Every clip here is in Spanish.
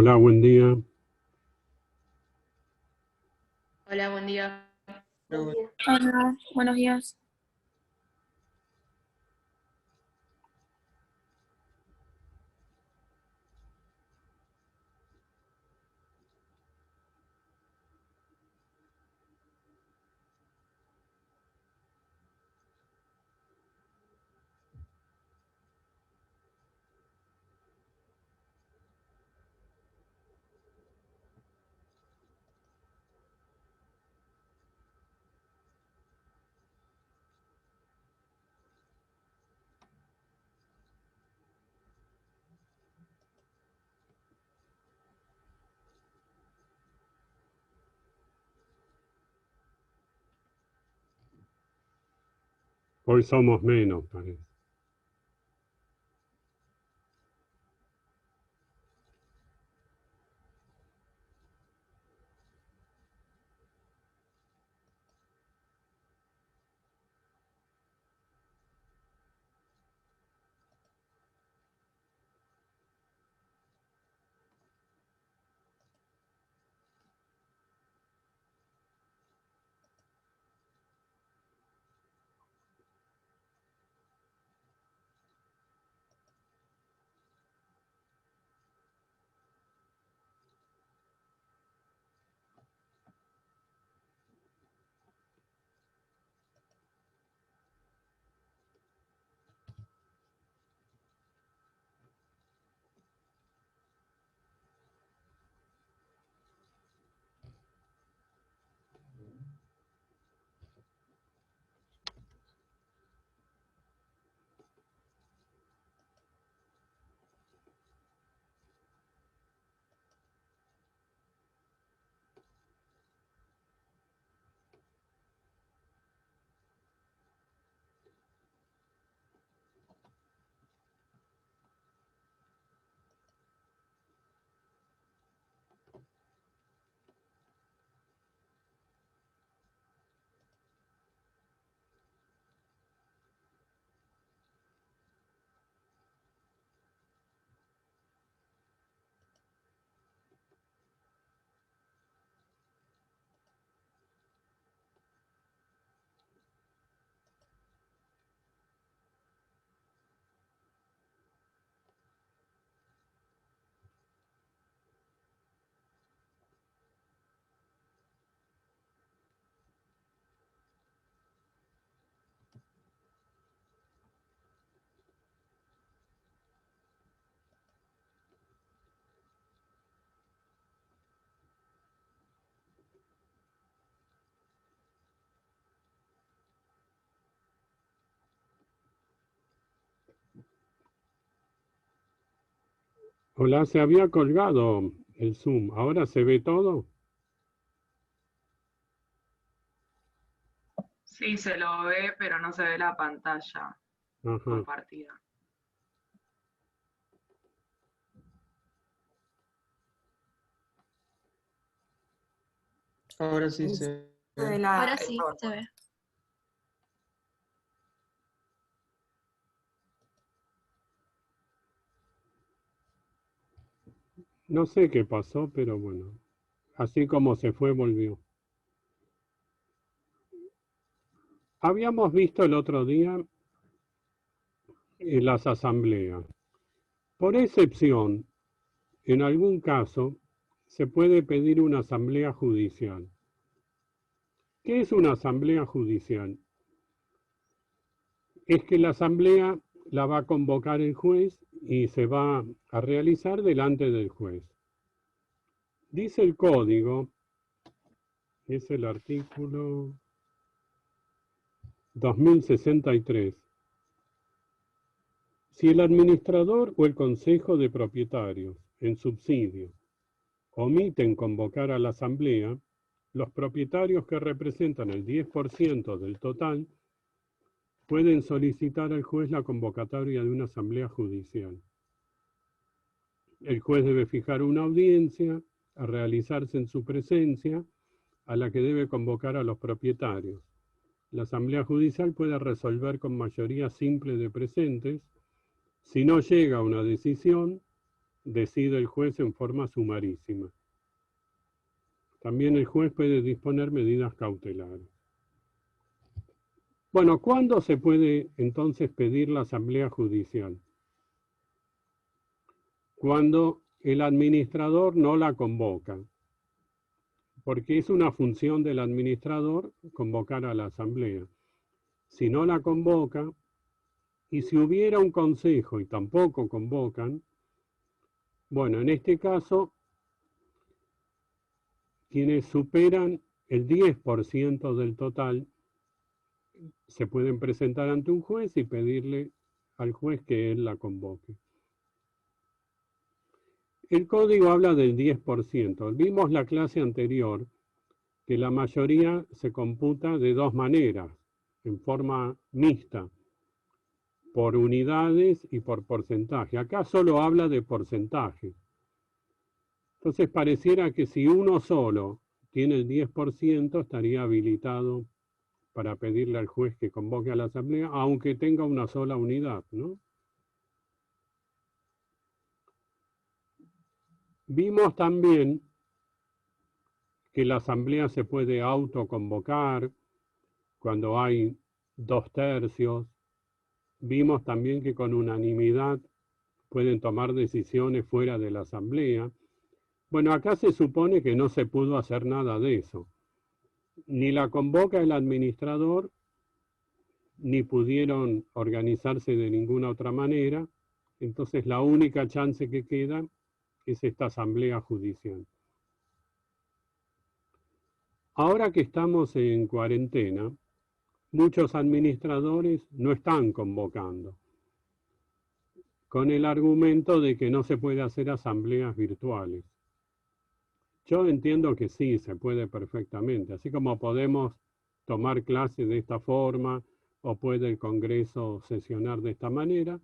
Hola, buen día. Hola, buen día. Hola, buenos días. Hoy somos menos, parece. Hola, se había colgado el Zoom. ¿Ahora se ve todo? Sí, se lo ve, pero no se ve la pantalla Ajá. compartida. Ahora sí se ve. Ahora sí, se ve. No sé qué pasó, pero bueno. Así como se fue, volvió. Habíamos visto el otro día en las asambleas. Por excepción, en algún caso, se puede pedir una asamblea judicial. ¿Qué es una asamblea judicial? Es que la asamblea la va a convocar el juez y se va a realizar delante del juez. Dice el código, es el artículo 2063, si el administrador o el consejo de propietarios en subsidio omiten convocar a la asamblea, los propietarios que representan el 10% del total pueden solicitar al juez la convocatoria de una asamblea judicial. El juez debe fijar una audiencia a realizarse en su presencia, a la que debe convocar a los propietarios. La asamblea judicial puede resolver con mayoría simple de presentes. Si no llega a una decisión, decide el juez en forma sumarísima. También el juez puede disponer medidas cautelares. Bueno, ¿cuándo se puede entonces pedir la asamblea judicial? Cuando el administrador no la convoca, porque es una función del administrador convocar a la asamblea. Si no la convoca, y si hubiera un consejo y tampoco convocan, bueno, en este caso, quienes superan el 10% del total se pueden presentar ante un juez y pedirle al juez que él la convoque. El código habla del 10%. Vimos la clase anterior que la mayoría se computa de dos maneras, en forma mixta, por unidades y por porcentaje. Acá solo habla de porcentaje. Entonces pareciera que si uno solo tiene el 10%, estaría habilitado para pedirle al juez que convoque a la asamblea, aunque tenga una sola unidad, ¿no? Vimos también que la asamblea se puede autoconvocar cuando hay 2/3. Vimos también que con unanimidad pueden tomar decisiones fuera de la asamblea. Bueno, acá se supone que no se pudo hacer nada de eso. Ni la convoca el administrador, ni pudieron organizarse de ninguna otra manera. Entonces la única chance que queda es esta asamblea judicial. Ahora que estamos en cuarentena, muchos administradores no están convocando, con el argumento de que no se puede hacer asambleas virtuales. Yo entiendo que sí, se puede perfectamente, así como podemos tomar clases de esta forma o puede el Congreso sesionar de esta manera,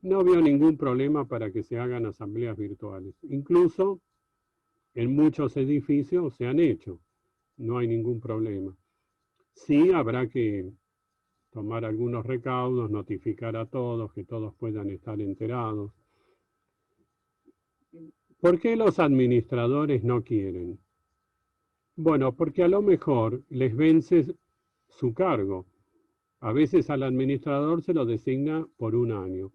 no veo ningún problema para que se hagan asambleas virtuales. Incluso en muchos edificios se han hecho, no hay ningún problema. Sí habrá que tomar algunos recaudos, notificar a todos, que todos puedan estar enterados. ¿Por qué los administradores no quieren? Bueno, porque a lo mejor les vence su cargo. A veces al administrador se lo designa por un año.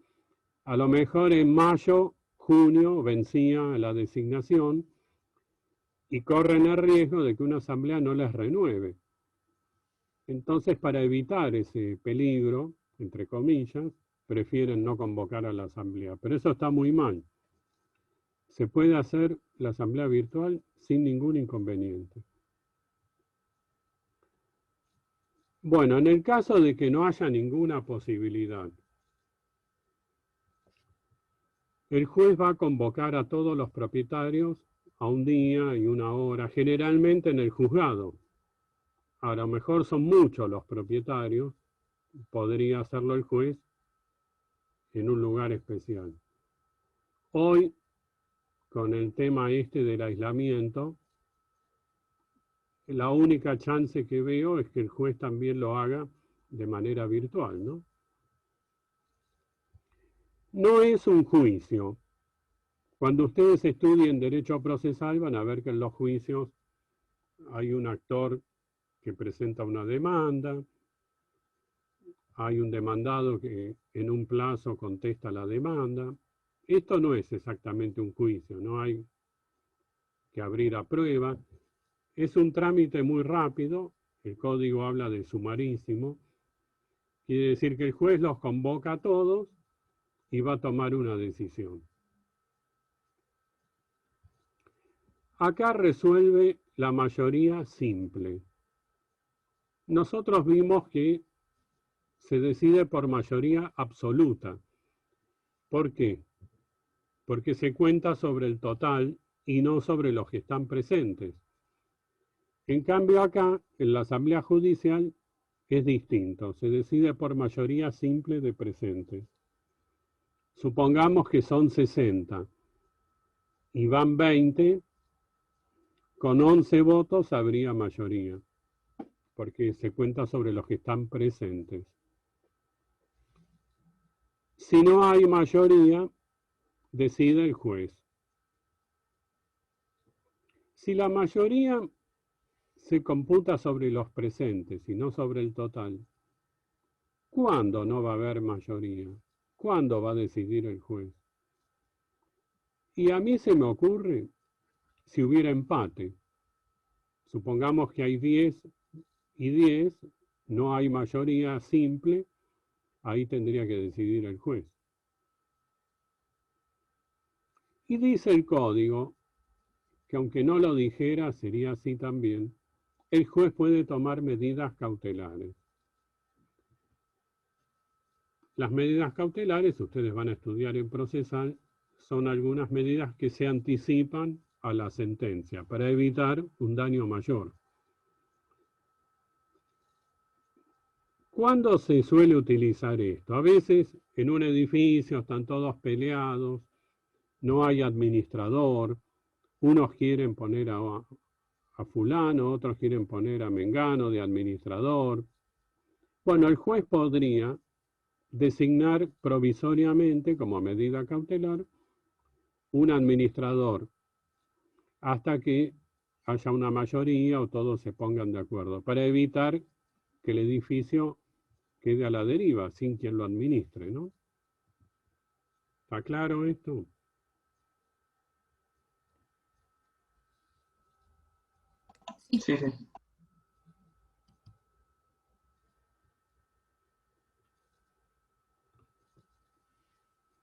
A lo mejor en mayo, junio vencía la designación y corren el riesgo de que una asamblea no les renueve. Entonces, para evitar ese peligro, entre comillas, prefieren no convocar a la asamblea. Pero eso está muy mal. Se puede hacer la asamblea virtual sin ningún inconveniente. Bueno, en el caso de que no haya ninguna posibilidad, el juez va a convocar a todos los propietarios a un día y una hora, generalmente en el juzgado. A lo mejor son muchos los propietarios, podría hacerlo el juez en un lugar especial. Hoy, con el tema este del aislamiento, la única chance que veo es que el juez también lo haga de manera virtual, ¿no? No es un juicio. Cuando ustedes estudien derecho procesal van a ver que en los juicios hay un actor que presenta una demanda, hay un demandado que en un plazo contesta la demanda. Esto no es exactamente un juicio, no hay que abrir a prueba. Es un trámite muy rápido, el código habla de sumarísimo, quiere decir que el juez los convoca a todos y va a tomar una decisión. Acá resuelve la mayoría simple. Nosotros vimos que se decide por mayoría absoluta. ¿Por qué? Porque se cuenta sobre el total y no sobre los que están presentes. En cambio acá, en la Asamblea Judicial, es distinto. Se decide por mayoría simple de presentes. Supongamos que son 60 y van 20, con 11 votos habría mayoría, porque se cuenta sobre los que están presentes. Si no hay mayoría, decide el juez. Si la mayoría se computa sobre los presentes y no sobre el total, ¿cuándo no va a haber mayoría? ¿Cuándo va a decidir el juez? Y a mí se me ocurre si hubiera empate. Supongamos que hay 10 y 10, no hay mayoría simple, ahí tendría que decidir el juez. Y dice el código, que aunque no lo dijera, sería así también, el juez puede tomar medidas cautelares. Las medidas cautelares, ustedes van a estudiar en procesal, son algunas medidas que se anticipan a la sentencia para evitar un daño mayor. ¿Cuándo se suele utilizar esto? A veces en un edificio están todos peleados, no hay administrador, unos quieren poner a fulano, otros quieren poner a mengano de administrador. Bueno, el juez podría designar provisoriamente, como medida cautelar, un administrador hasta que haya una mayoría o todos se pongan de acuerdo, para evitar que el edificio quede a la deriva sin quien lo administre, ¿no? ¿Está claro esto? Sí, sí.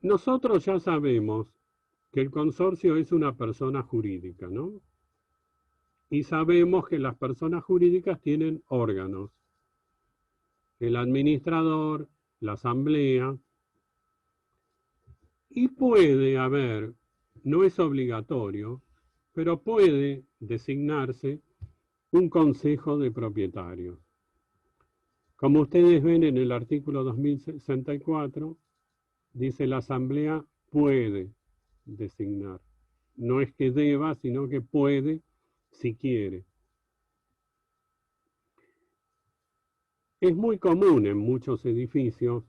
Nosotros ya sabemos que el consorcio es una persona jurídica, ¿no? Y sabemos que las personas jurídicas tienen órganos. El administrador, la asamblea, y puede haber, no es obligatorio, pero puede designarse un consejo de propietarios. Como ustedes ven en el artículo 2064, dice la asamblea puede designar. No es que deba, sino que puede si quiere. Es muy común en muchos edificios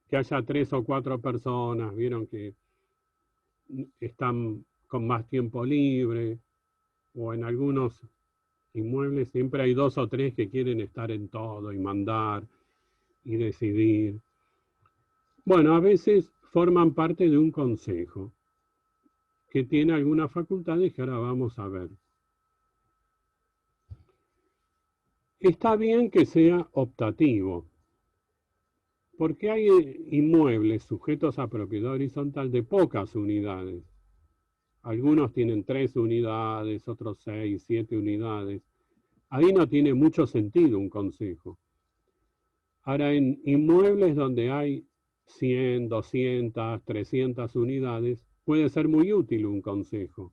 que haya 3 o 4 personas, vieron que están con más tiempo libre, o en algunos inmuebles siempre hay 2 o 3 que quieren estar en todo y mandar y decidir. Bueno, a veces forman parte de un consejo que tiene algunas facultades que ahora vamos a ver. Está bien que sea optativo, porque hay inmuebles sujetos a propiedad horizontal de pocas unidades. Algunos tienen 3 unidades, otros 6, 7 unidades. Ahí no tiene mucho sentido un consejo. Ahora, en inmuebles donde hay 100, 200, 300 unidades, puede ser muy útil un consejo,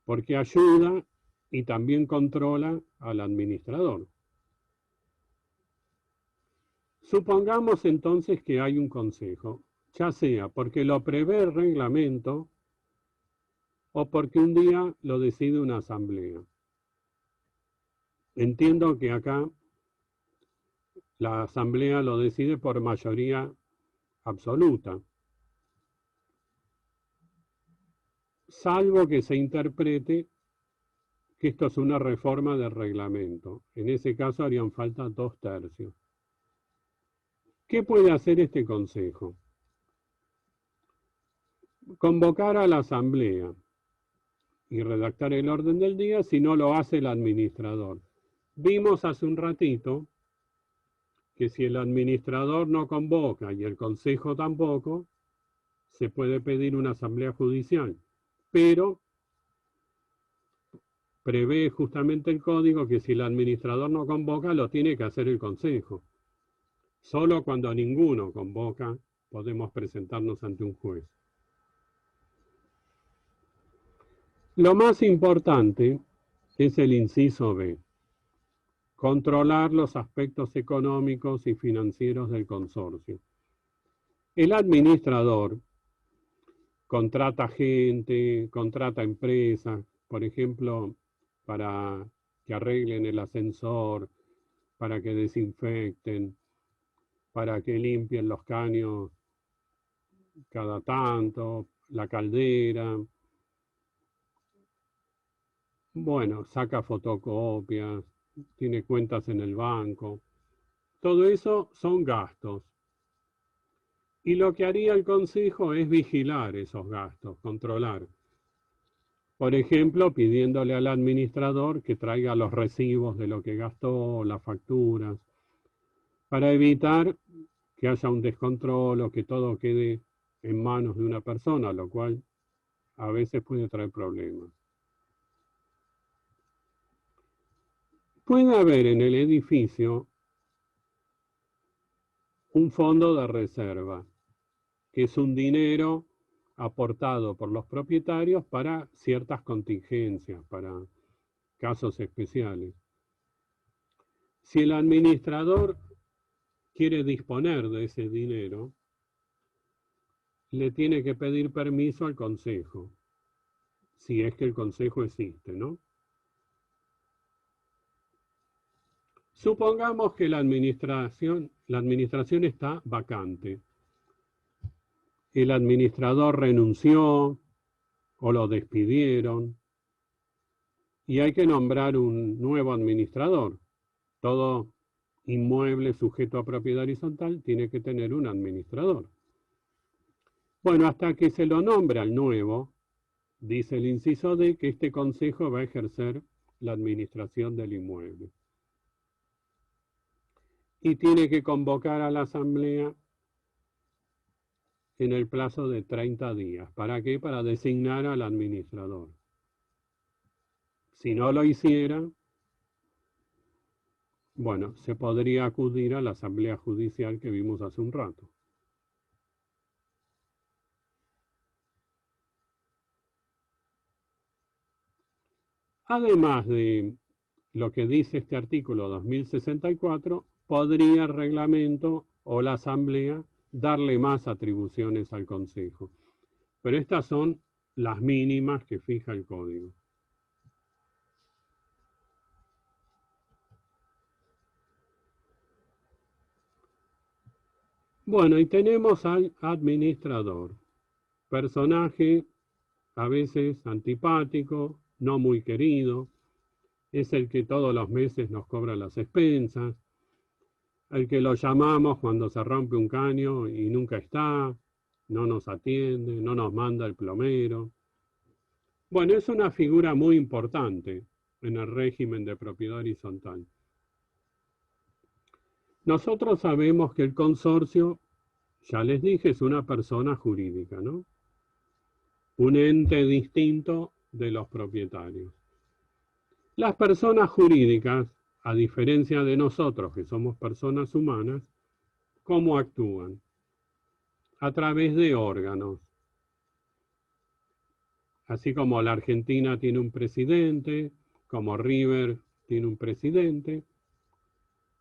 porque ayuda y también controla al administrador. Supongamos entonces que hay un consejo, ya sea porque lo prevé el reglamento o porque un día lo decide una asamblea. Entiendo que acá la asamblea lo decide por mayoría absoluta, salvo que se interprete que esto es una reforma del reglamento. En ese caso harían falta 2/3. ¿Qué puede hacer este consejo? Convocar a la asamblea y redactar el orden del día si no lo hace el administrador. Vimos hace un ratito que si el administrador no convoca y el consejo tampoco, se puede pedir una asamblea judicial, pero prevé justamente el código que si el administrador no convoca, lo tiene que hacer el consejo. Solo cuando ninguno convoca, podemos presentarnos ante un juez. Lo más importante es el inciso B, controlar los aspectos económicos y financieros del consorcio. El administrador contrata gente, contrata empresas, por ejemplo, para que arreglen el ascensor, para que desinfecten, para que limpien los caños cada tanto, la caldera. Bueno, saca fotocopias, tiene cuentas en el banco. Todo eso son gastos. Y lo que haría el consejo es vigilar esos gastos, controlar. Por ejemplo, pidiéndole al administrador que traiga los recibos de lo que gastó, las facturas, para evitar que haya un descontrol o que todo quede en manos de una persona, lo cual a veces puede traer problemas. Puede haber en el edificio un fondo de reserva, que es un dinero aportado por los propietarios para ciertas contingencias, para casos especiales. Si el administrador quiere disponer de ese dinero, le tiene que pedir permiso al consejo, si es que el consejo existe, ¿no? Supongamos que la administración está vacante. El administrador renunció o lo despidieron y hay que nombrar un nuevo administrador. Todo inmueble sujeto a propiedad horizontal tiene que tener un administrador. Bueno, hasta que se lo nombre al nuevo, dice el inciso D que este consejo va a ejercer la administración del inmueble. Y tiene que convocar a la asamblea en el plazo de 30 días. ¿Para qué? Para designar al administrador. Si no lo hiciera, bueno, se podría acudir a la asamblea judicial que vimos hace un rato. Además de lo que dice este artículo 2064, podría el reglamento o la asamblea darle más atribuciones al consejo. Pero estas son las mínimas que fija el código. Bueno, y tenemos al administrador, personaje a veces antipático, no muy querido, es el que todos los meses nos cobra las expensas, al que lo llamamos cuando se rompe un caño y nunca está, no nos atiende, no nos manda el plomero. Bueno, es una figura muy importante en el régimen de propiedad horizontal. Nosotros sabemos que el consorcio, ya les dije, es una persona jurídica, ¿no? Un ente distinto de los propietarios. Las personas jurídicas, a diferencia de nosotros que somos personas humanas, ¿cómo actúan? A través de órganos. Así como la Argentina tiene un presidente, como River tiene un presidente.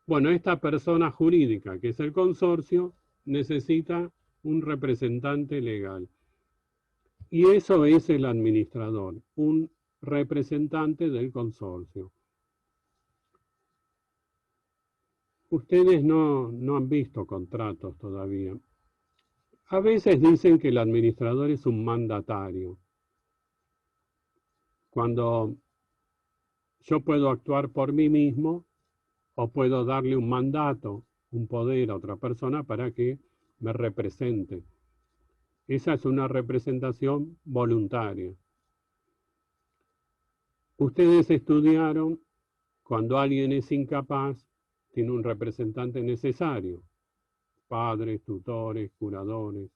Bueno, esta persona jurídica, que es el consorcio, necesita un representante legal. Y eso es el administrador, un representante del consorcio. Ustedes no han visto contratos todavía. A veces dicen que el administrador es un mandatario. Cuando yo puedo actuar por mí mismo o puedo darle un mandato, un poder a otra persona para que me represente. Esa es una representación voluntaria. Ustedes estudiaron, cuando alguien es incapaz, tiene un representante necesario. Padres, tutores, curadores.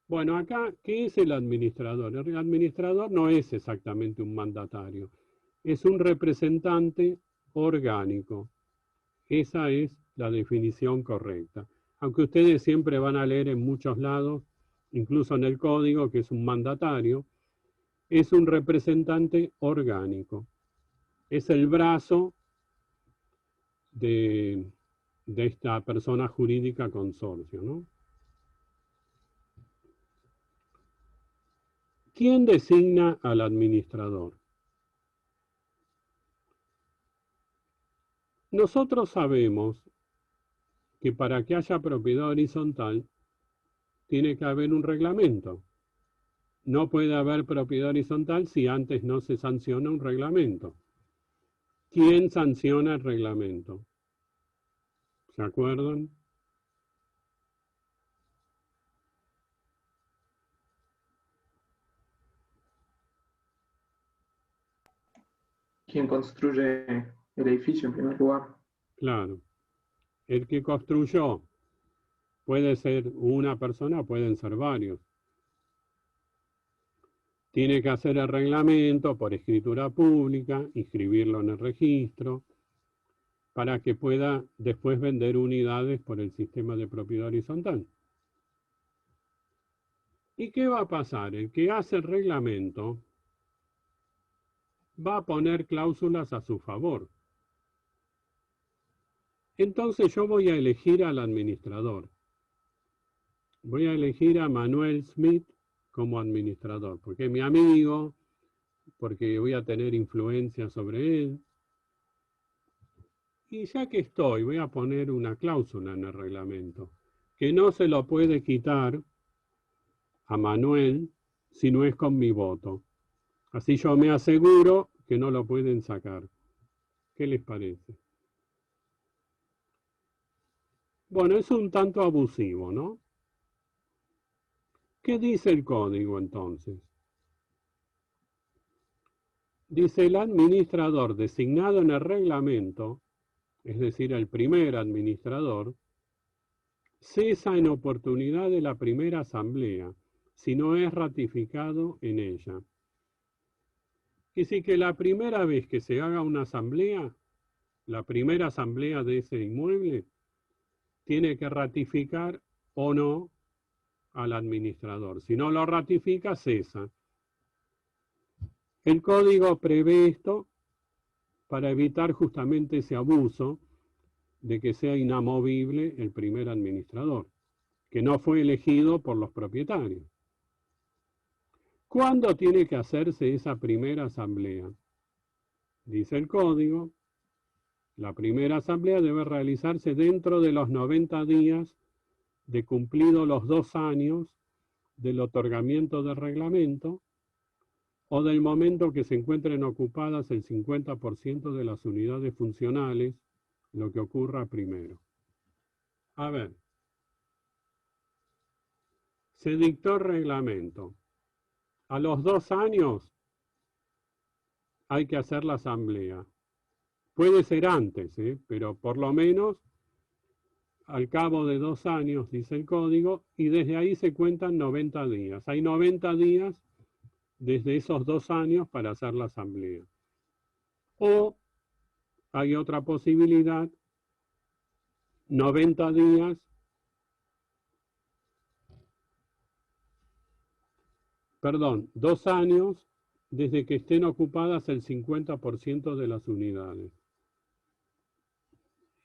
Bueno, acá, ¿qué es el administrador? El administrador no es exactamente un mandatario. Es un representante orgánico. Esa es la definición correcta. Aunque ustedes siempre van a leer en muchos lados, incluso en el código, que es un mandatario, es un representante orgánico. Es el brazo de esta persona jurídica consorcio, ¿no? ¿Quién designa al administrador? Nosotros sabemos que para que haya propiedad horizontal tiene que haber un reglamento. No puede haber propiedad horizontal si antes no se sanciona un reglamento. ¿Quién sanciona el reglamento? ¿Se acuerdan? ¿Quién construye el edificio en primer lugar? Claro. El que construyó puede ser una persona, pueden ser varios. Tiene que hacer el reglamento por escritura pública, inscribirlo en el registro, para que pueda después vender unidades por el sistema de propiedad horizontal. ¿Y qué va a pasar? El que hace el reglamento va a poner cláusulas a su favor. Entonces yo voy a elegir al administrador. Voy a elegir a Manuel Smith como administrador, porque es mi amigo, porque voy a tener influencia sobre él. Y ya que estoy, voy a poner una cláusula en el reglamento, que no se lo puede quitar a Manuel si no es con mi voto. Así yo me aseguro que no lo pueden sacar. ¿Qué les parece? Bueno, es un tanto abusivo, ¿no? ¿Qué dice el código entonces? Dice el administrador designado en el reglamento, es decir, el primer administrador, cesa en oportunidad de la primera asamblea si no es ratificado en ella. Y si que la primera vez que se haga una asamblea, la primera asamblea de ese inmueble, tiene que ratificar o no al administrador. Si no lo ratifica, cesa. El código prevé esto para evitar justamente ese abuso de que sea inamovible el primer administrador, que no fue elegido por los propietarios. ¿Cuándo tiene que hacerse esa primera asamblea? Dice el código, la primera asamblea debe realizarse dentro de los 90 días de cumplidos los 2 años del otorgamiento del reglamento o del momento que se encuentren ocupadas el 50% de las unidades funcionales, lo que ocurra primero. A ver, se dictó el reglamento. A los 2 años hay que hacer la asamblea. Puede ser antes, pero por lo menos al cabo de 2 años, dice el código, y desde ahí se cuentan 90 días. Hay 90 días desde esos 2 años para hacer la asamblea. O hay otra posibilidad, 90 días perdón, 2 años desde que estén ocupadas el 50% de las unidades.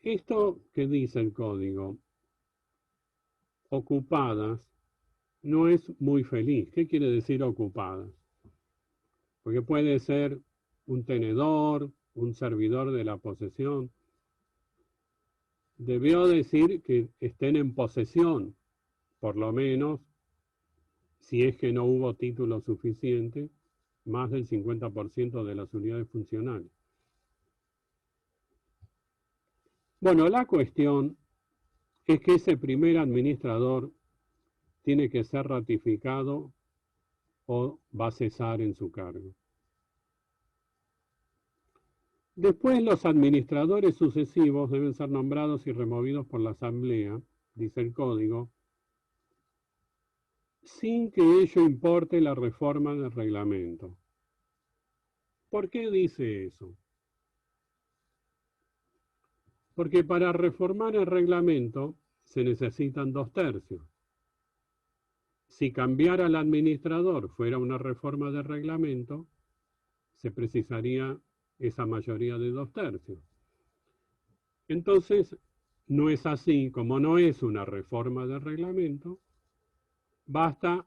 Esto que dice el código, ocupadas, no es muy feliz. ¿Qué quiere decir ocupadas? Porque puede ser un tenedor, un servidor de la posesión. Debió decir que estén en posesión, por lo menos, si es que no hubo título suficiente, más del 50% de las unidades funcionales. Bueno, la cuestión es que ese primer administrador tiene que ser ratificado o va a cesar en su cargo. Después los administradores sucesivos deben ser nombrados y removidos por la asamblea, dice el código, sin que ello importe la reforma del reglamento. ¿Por qué dice eso? Porque para reformar el reglamento se necesitan 2/3. Si cambiar al administrador fuera una reforma del reglamento, se precisaría esa mayoría de 2/3. Entonces, no es así, como no es una reforma del reglamento, basta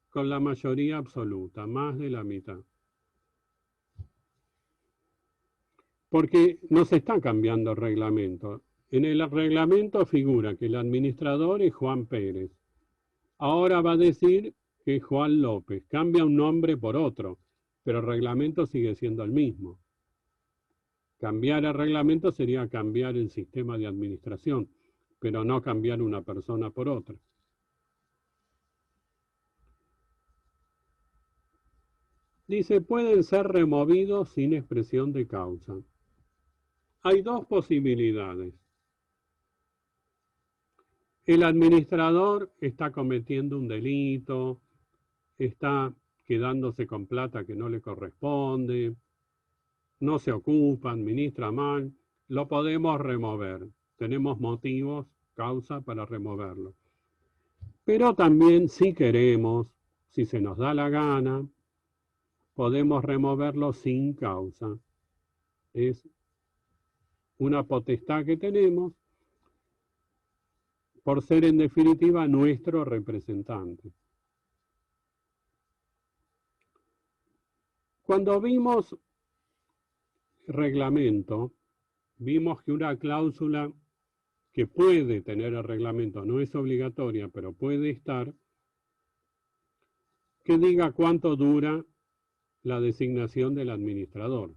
con la mayoría absoluta, más de la mitad. Porque no se está cambiando el reglamento. En el reglamento figura que el administrador es Juan Pérez. Ahora va a decir que es Juan López. Cambia un nombre por otro, pero el reglamento sigue siendo el mismo. Cambiar el reglamento sería cambiar el sistema de administración, pero no cambiar una persona por otra. Dice, pueden ser removidos sin expresión de causa. Hay dos posibilidades. El administrador está cometiendo un delito, está quedándose con plata que no le corresponde, no se ocupa, administra mal, lo podemos remover. Tenemos motivos, causa para removerlo. Pero también si queremos, si se nos da la gana, podemos removerlo sin causa. Es una potestad que tenemos por ser en definitiva nuestro representante. Cuando vimos reglamento, vimos que una cláusula que puede tener el reglamento, no es obligatoria, pero puede estar, que diga cuánto dura la designación del administrador.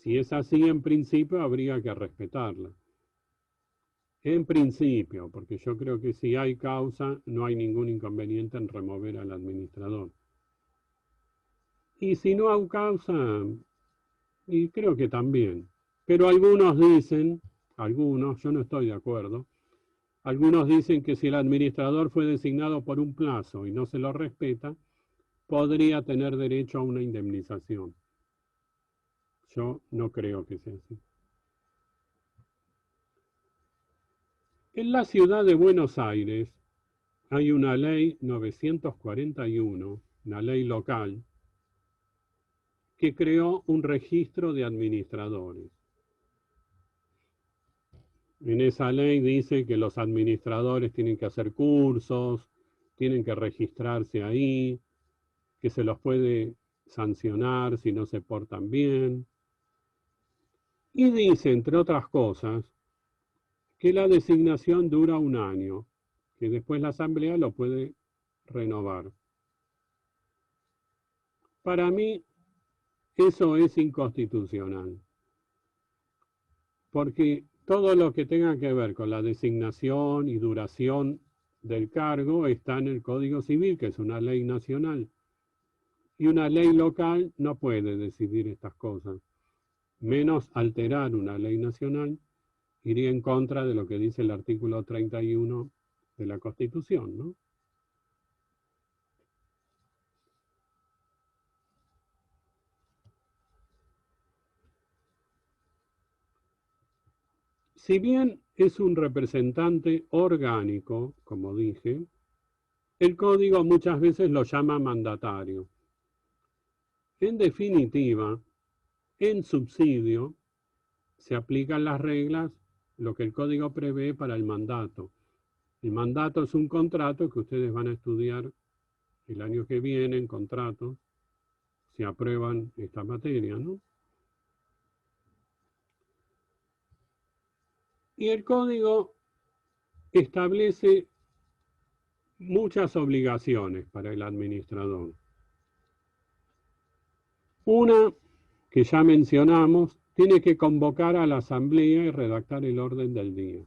Si es así, en principio habría que respetarla. En principio, porque yo creo que si hay causa, no hay ningún inconveniente en remover al administrador. Y si no hay causa, y creo que también. Pero algunos dicen, yo no estoy de acuerdo, algunos dicen que si el administrador fue designado por un plazo y no se lo respeta, podría tener derecho a una indemnización. Yo no creo que sea así. En la ciudad de Buenos Aires hay una ley 941, una ley local, que creó un registro de administradores. En esa ley dice que los administradores tienen que hacer cursos, tienen que registrarse ahí, que se los puede sancionar si no se portan bien. Y dice, entre otras cosas, que la designación dura 1 año, que después la asamblea lo puede renovar. Para mí, eso es inconstitucional, porque todo lo que tenga que ver con la designación y duración del cargo está en el Código Civil, que es una ley nacional, y una ley local no puede decidir estas cosas, menos alterar una ley nacional, iría en contra de lo que dice el artículo 31 de la Constitución, ¿no? Si bien es un representante orgánico, como dije, el código muchas veces lo llama mandatario. En definitiva, en subsidio se aplican las reglas, lo que el código prevé para el mandato. El mandato es un contrato que ustedes van a estudiar el año que viene en contratos, si aprueban esta materia, ¿no? Y el código establece muchas obligaciones para el administrador. Una, que ya mencionamos, tiene que convocar a la asamblea y redactar el orden del día.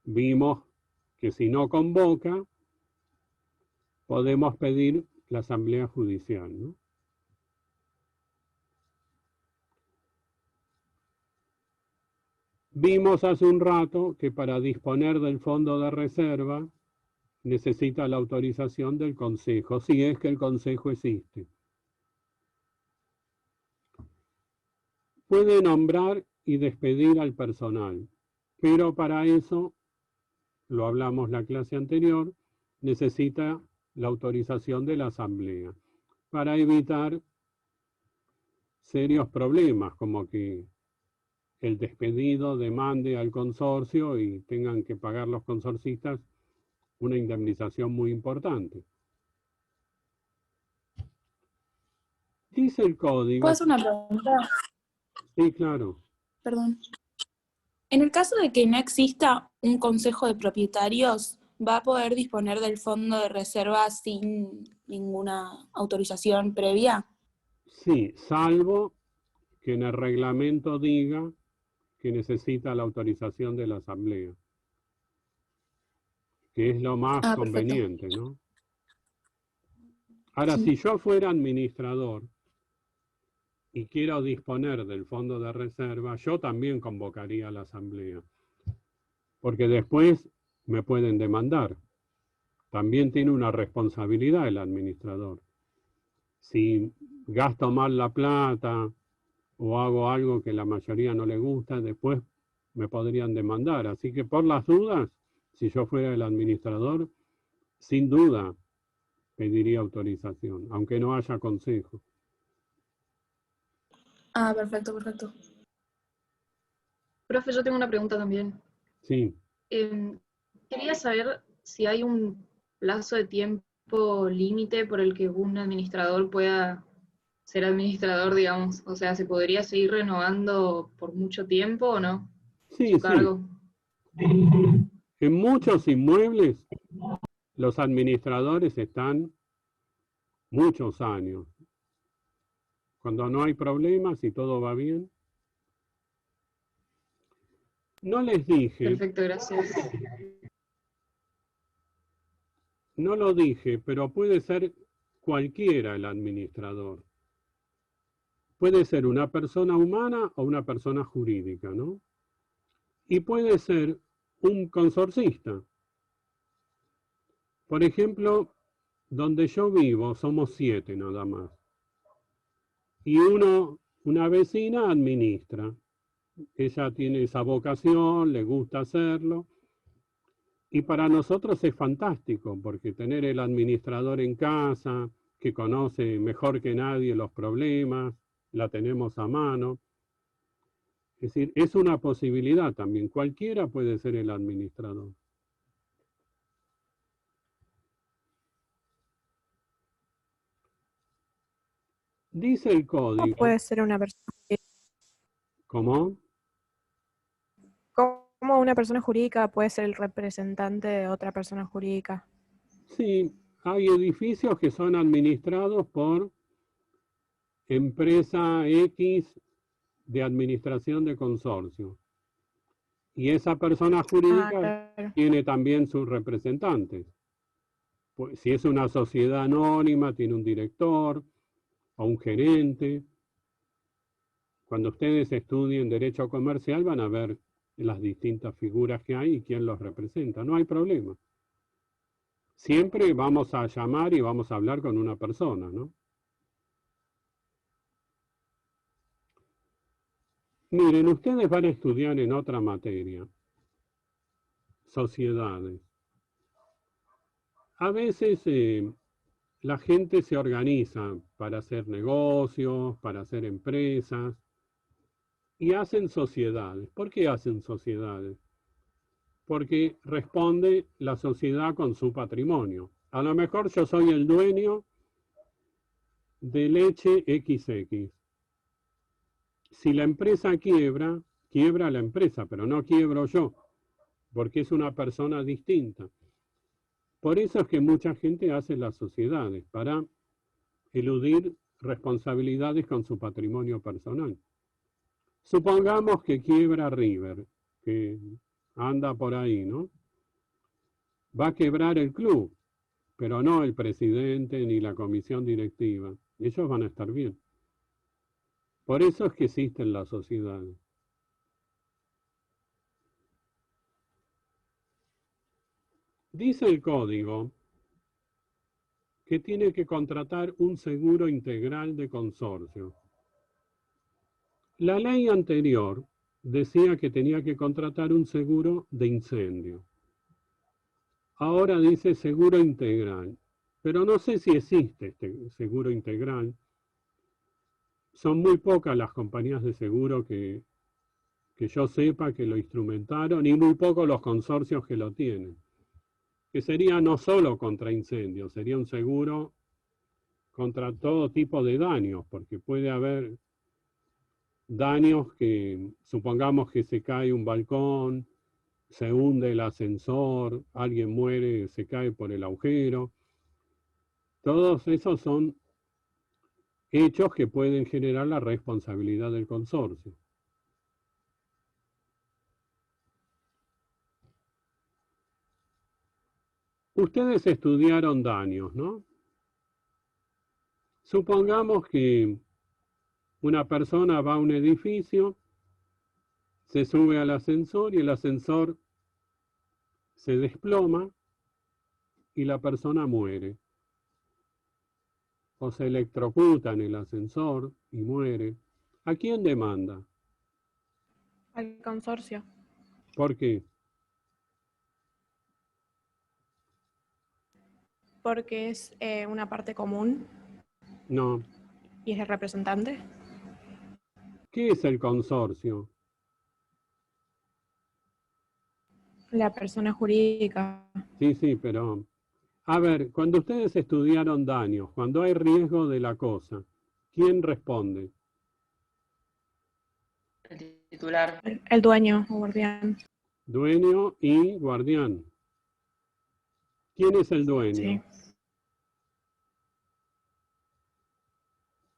Vimos que si no convoca, podemos pedir la asamblea judicial, ¿no? Vimos hace un rato que para disponer del fondo de reserva necesita la autorización del Consejo, si es que el Consejo existe. Puede nombrar y despedir al personal, pero para eso, lo hablamos la clase anterior, necesita la autorización de la asamblea, para evitar serios problemas, como que el despedido demande al consorcio y tengan que pagar los consorcistas una indemnización muy importante. Dice el código... ¿Puedo hacer una pregunta? Sí, claro. Perdón. En el caso de que no exista un consejo de propietarios, ¿va a poder disponer del fondo de reserva sin ninguna autorización previa? Sí, salvo que en el reglamento diga que necesita la autorización de la asamblea, que es lo más Ah, perfecto. conveniente, ¿no? Ahora, Sí. si yo fuera administrador y quiero disponer del fondo de reserva, yo también convocaría a la asamblea, porque después me pueden demandar. También tiene una responsabilidad el administrador. Si gasto mal la plata o hago algo que la mayoría no le gusta, después me podrían demandar. Así que por las dudas, si yo fuera el administrador, sin duda pediría autorización, aunque no haya consejo. Ah, perfecto, perfecto. Profe, yo tengo una pregunta también. Sí, Quería saber si hay un plazo de tiempo límite por el que un administrador pueda ser administrador, digamos. O sea, ¿se podría seguir renovando por mucho tiempo o no? sí, Su sí. cargo. En muchos inmuebles, los administradores están muchos años. Cuando no hay problemas y todo va bien. No les dije, Perfecto, gracias. no lo dije, pero puede ser cualquiera el administrador. Puede ser una persona humana o una persona jurídica, ¿no? Y puede ser un consorcista. Por ejemplo, donde yo vivo somos 7 nada más. Y una vecina administra. Ella tiene esa vocación, le gusta hacerlo. Y para nosotros es fantástico, porque tener el administrador en casa, que conoce mejor que nadie los problemas, la tenemos a mano. Es decir, es una posibilidad también. Cualquiera puede ser el administrador. Dice el ¿Cómo código. puede ser una persona? ¿Cómo? ¿Cómo una persona jurídica puede ser el representante de otra persona jurídica? Sí, hay edificios que son administrados por empresa X de administración de consorcio. Y esa persona jurídica Claro. tiene también sus representantes. Pues, si es una sociedad anónima, tiene un director o un gerente. Cuando ustedes estudien derecho comercial van a ver las distintas figuras que hay y quién los representa. No hay problema. Siempre vamos a llamar y vamos a hablar con una persona, ¿no? Miren, ustedes van a estudiar en otra materia, sociedades. A veces la gente se organiza para hacer negocios, para hacer empresas y hacen sociedades. ¿Por qué hacen sociedades? Porque responde la sociedad con su patrimonio. A lo mejor yo soy el dueño de leche XX. Si la empresa quiebra, quiebra la empresa, pero no quiebro yo, porque es una persona distinta. Por eso es que mucha gente hace las sociedades, para eludir responsabilidades con su patrimonio personal. Supongamos que quiebra River, que anda por ahí, ¿no? Va a quebrar el club, pero no el presidente ni la comisión directiva. Ellos van a estar bien. Por eso es que existen las sociedades. Dice el código que tiene que contratar un seguro integral de consorcio. La ley anterior decía que tenía que contratar un seguro de incendio. Ahora dice seguro integral, pero no sé si existe este seguro integral. Son muy pocas las compañías de seguro que yo sepa que lo instrumentaron y muy pocos los consorcios que lo tienen. Que sería no solo contra incendios, sería un seguro contra todo tipo de daños, porque puede haber daños que, supongamos que se cae un balcón se hunde el ascensor, alguien muere, se cae por el agujero. Todos esos son hechos que pueden generar la responsabilidad del consorcio. Ustedes estudiaron daños, ¿no? Supongamos que una persona va a un edificio, se sube al ascensor y el ascensor se desploma y la persona muere. O se electrocuta en el ascensor y muere. ¿A quién demanda? Al consorcio. ¿Por qué? Porque es una parte común No. y es el representante. ¿Qué es el consorcio? La persona jurídica. Sí, pero... A ver, cuando ustedes estudiaron daños, cuando hay riesgo de la cosa, ¿quién responde? El titular. El dueño o guardián. Dueño y guardián. ¿Quién es el dueño? Sí.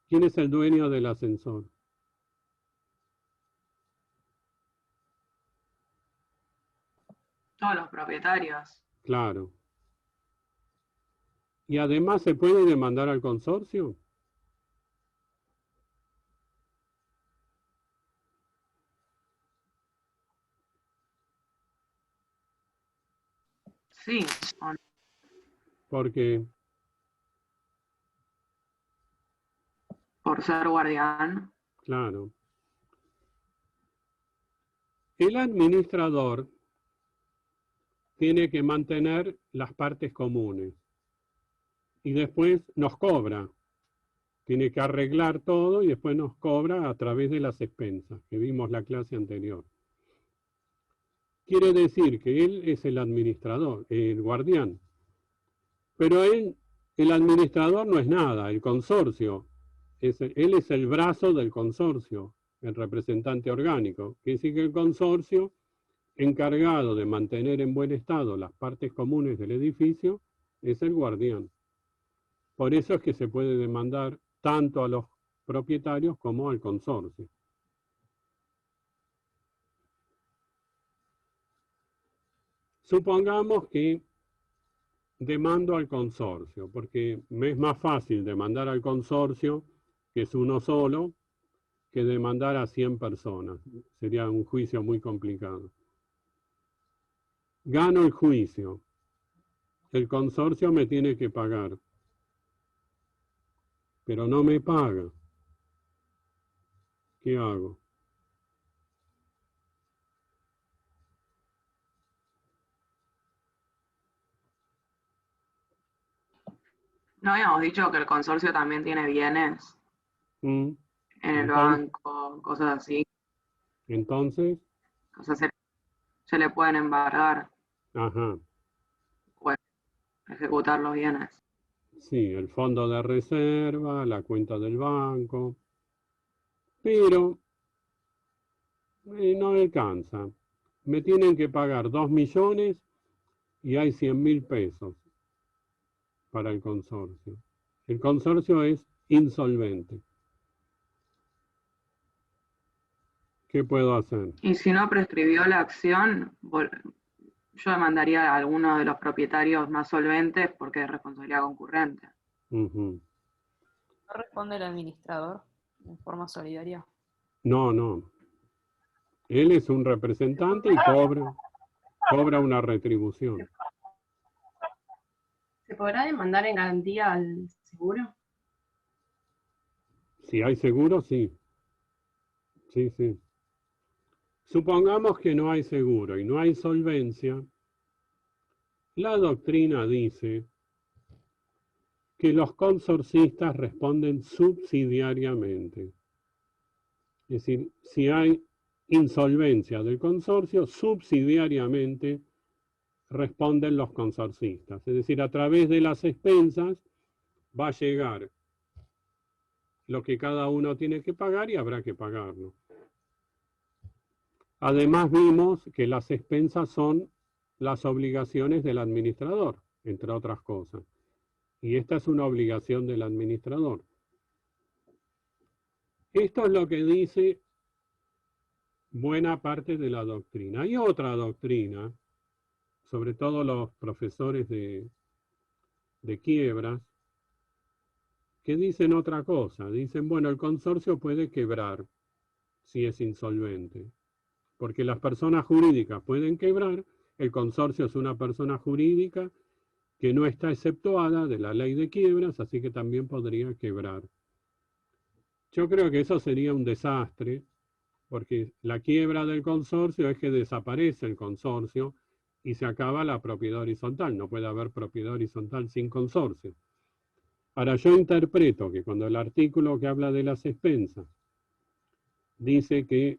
¿Quién es el dueño del ascensor? Todos los propietarios. Claro. ¿Y además se puede demandar al consorcio? Sí, Porque, por ser guardián. claro, el administrador tiene que mantener las partes comunes y después nos cobra. Tiene que arreglar todo y después nos cobra a través de las expensas, que vimos la clase anterior. Quiere decir que él es el administrador, el guardián. Pero él, el administrador no es nada, el consorcio. Él es el brazo del consorcio, el representante orgánico. Quiere decir que el consorcio, encargado de mantener en buen estado las partes comunes del edificio, es el guardián. Por eso es que se puede demandar tanto a los propietarios como al consorcio. Supongamos que demando al consorcio, porque me es más fácil demandar al consorcio, que es uno solo, que demandar a 100 personas. Sería un juicio muy complicado. Gano el juicio. El consorcio me tiene que pagar, pero no me paga. ¿Qué hago? No habíamos dicho que el consorcio también tiene bienes en el Entonces, banco, cosas así. entonces, O sea, se le pueden embargar ajá, o ejecutar los bienes. sí, el fondo de reserva, la cuenta del banco, pero no alcanza. Me tienen que pagar 2 millones y hay 100.000 pesos para el consorcio. El consorcio es insolvente. ¿Qué puedo hacer? Y si no prescribió la acción, yo demandaría a alguno de los propietarios más solventes porque es responsabilidad concurrente. Uh-huh. ¿No responde el administrador en forma solidaria? No. Él es un representante y cobra una retribución. ¿Se podrá demandar en garantía al seguro? Si hay seguro, sí. Sí. Supongamos que no hay seguro y no hay solvencia. La doctrina dice que los consorcistas responden subsidiariamente. Es decir, si hay insolvencia del consorcio, subsidiariamente responden los consorcistas. Es decir, a través de las expensas va a llegar lo que cada uno tiene que pagar y habrá que pagarlo. Además vimos que las expensas son las obligaciones del administrador, entre otras cosas. Y esta es una obligación del administrador. Esto es lo que dice buena parte de la doctrina. Hay otra doctrina, sobre todo los profesores de quiebras, que dicen otra cosa. Dicen, bueno, el consorcio puede quebrar si es insolvente, porque las personas jurídicas pueden quebrar, el consorcio es una persona jurídica que no está exceptuada de la ley de quiebras, así que también podría quebrar. Yo creo que eso sería un desastre, porque la quiebra del consorcio es que desaparece el consorcio y se acaba la propiedad horizontal. No puede haber propiedad horizontal sin consorcio. Ahora, yo interpreto que cuando el artículo que habla de las expensas dice que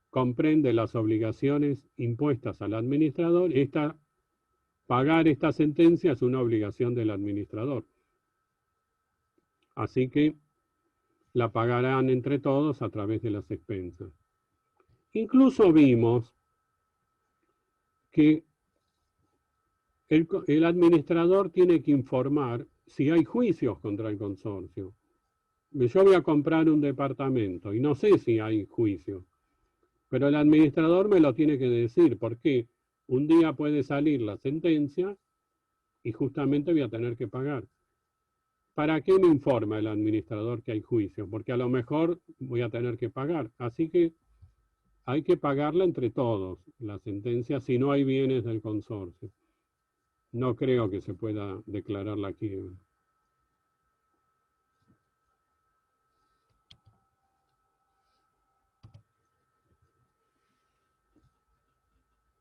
comprende las obligaciones impuestas al administrador, pagar esta sentencia es una obligación del administrador. Así que la pagarán entre todos a través de las expensas. Incluso vimos que el administrador tiene que informar si hay juicios contra el consorcio. Yo voy a comprar un departamento y no sé si hay juicios, pero el administrador me lo tiene que decir, porque un día puede salir la sentencia y justamente voy a tener que pagar. ¿Para qué me informa el administrador que hay juicios? Porque a lo mejor voy a tener que pagar. Así que hay que pagarla entre todos, la sentencia, si no hay bienes del consorcio. No creo que se pueda declarar la quiebra.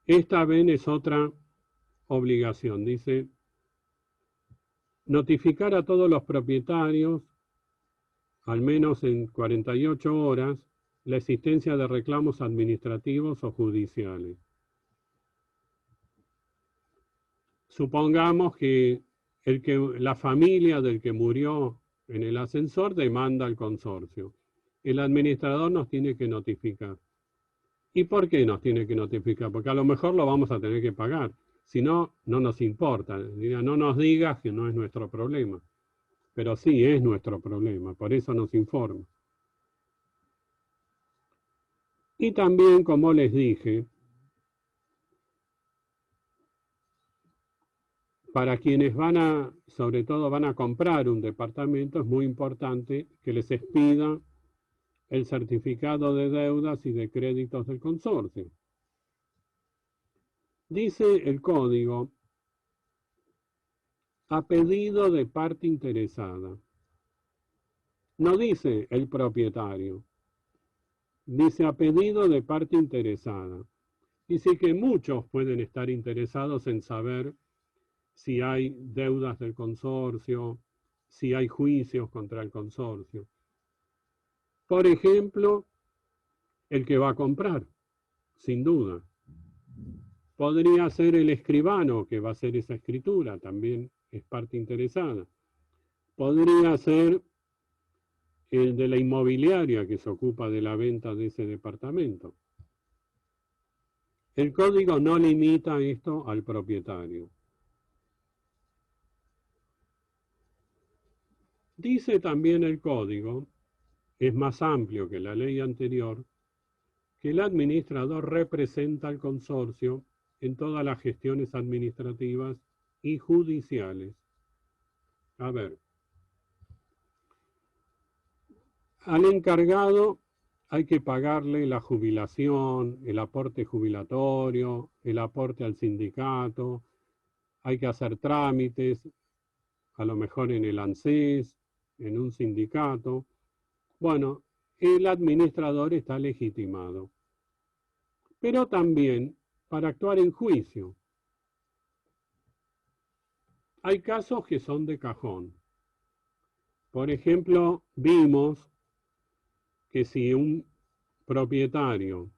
Esta ven es otra obligación. Dice, notificar a todos los propietarios, al menos en 48 horas, la existencia de reclamos administrativos o judiciales. Supongamos que la familia del que murió en el ascensor demanda al consorcio. El administrador nos tiene que notificar. ¿Y por qué nos tiene que notificar? Porque a lo mejor lo vamos a tener que pagar. Si no, no nos importa. No nos digas que no es nuestro problema. Pero sí es nuestro problema, por eso nos informa. Y también, como les dije, para quienes sobre todo van a comprar un departamento, es muy importante que les expida el certificado de deudas y de créditos del consorcio. Dice el código, a pedido de parte interesada. No dice el propietario, dice a pedido de parte interesada. Dice que muchos pueden estar interesados en saber si hay deudas del consorcio, si hay juicios contra el consorcio. Por ejemplo, el que va a comprar, sin duda. Podría ser el escribano que va a hacer esa escritura, también es parte interesada. Podría ser el de la inmobiliaria que se ocupa de la venta de ese departamento. El código no limita esto al propietario. Dice también el código, es más amplio que la ley anterior, que el administrador representa al consorcio en todas las gestiones administrativas y judiciales. A ver, al encargado hay que pagarle la jubilación, el aporte jubilatorio, el aporte al sindicato, hay que hacer trámites, a lo mejor en el ANSES, en un sindicato. Bueno, el administrador está legitimado. Pero también para actuar en juicio. Hay casos que son de cajón. Por ejemplo, vimos que si un propietario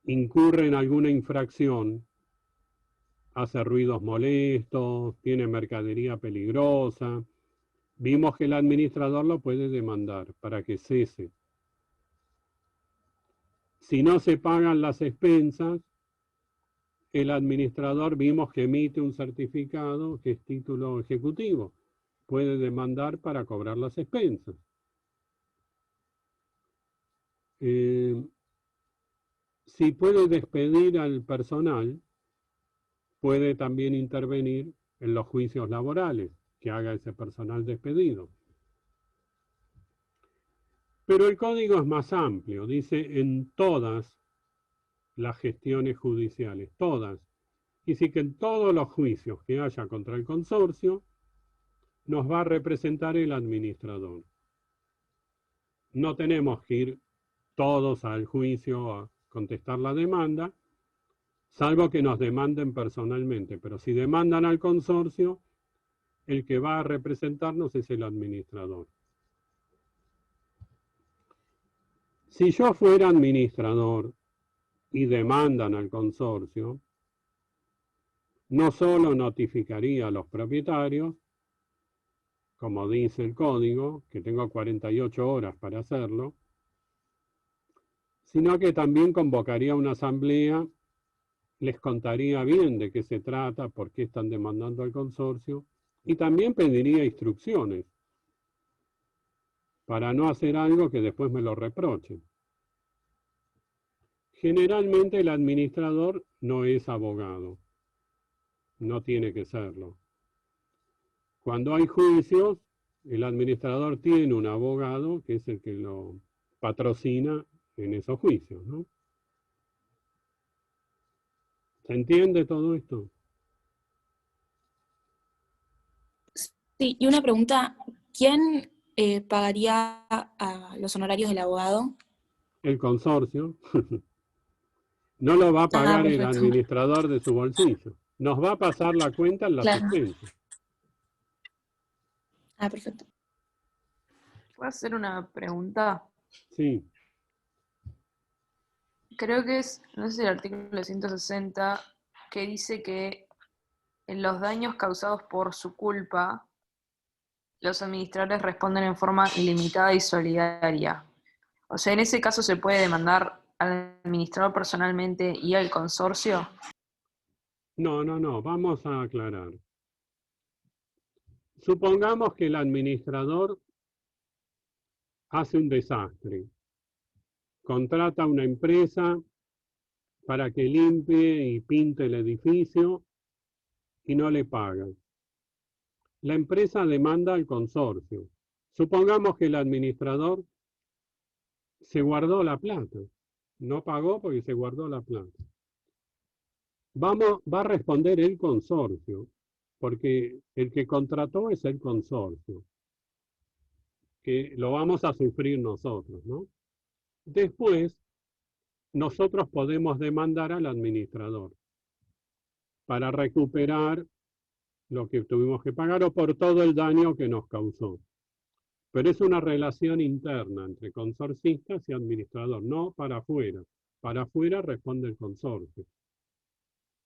incurre en alguna infracción, hace ruidos molestos, tiene mercadería peligrosa, vimos que el administrador lo puede demandar para que cese. Si no se pagan las expensas, el administrador vimos que emite un certificado que es título ejecutivo. Puede demandar para cobrar las expensas. Si puede despedir al personal, puede también intervenir en los juicios laborales que haga ese personal despedido. Pero el código es más amplio, dice en todas las gestiones judiciales, todas. Y sí que en todos los juicios que haya contra el consorcio, nos va a representar el administrador. No tenemos que ir todos al juicio a contestar la demanda, salvo que nos demanden personalmente. Pero si demandan al consorcio, el que va a representarnos es el administrador. Si yo fuera administrador y demandan al consorcio, no solo notificaría a los propietarios, como dice el código, que tengo 48 horas para hacerlo, sino que también convocaría una asamblea, les contaría bien de qué se trata, por qué están demandando al consorcio, y también pediría instrucciones para no hacer algo que después me lo reprochen. Generalmente el administrador no es abogado, no tiene que serlo. Cuando hay juicios, el administrador tiene un abogado que es el que lo patrocina en esos juicios, ¿no? ¿Se entiende todo esto? Sí, y una pregunta, ¿quién pagaría a los honorarios del abogado? El consorcio. No lo va a pagar el perfecto. administrador de su bolsillo. Nos va a pasar la cuenta en las Claro. expensas. Perfecto. ¿Puedo hacer una pregunta? Sí. Creo que es, no sé si el artículo 160, que dice que en los daños causados por su culpa, los administradores responden en forma ilimitada y solidaria. O sea, en ese caso se puede demandar al administrador personalmente y al consorcio. No, vamos a aclarar. Supongamos que el administrador hace un desastre. Contrata a una empresa para que limpie y pinte el edificio y no le paga. La empresa demanda al consorcio. Supongamos que el administrador se guardó la plata. No pagó porque se guardó la plata. Va a responder el consorcio, porque el que contrató es el consorcio, que lo vamos a sufrir nosotros, ¿no? Después, nosotros podemos demandar al administrador para recuperar lo que tuvimos que pagar o por todo el daño que nos causó. Pero es una relación interna entre consorcistas y administrador, no para afuera. Para afuera responde el consorcio.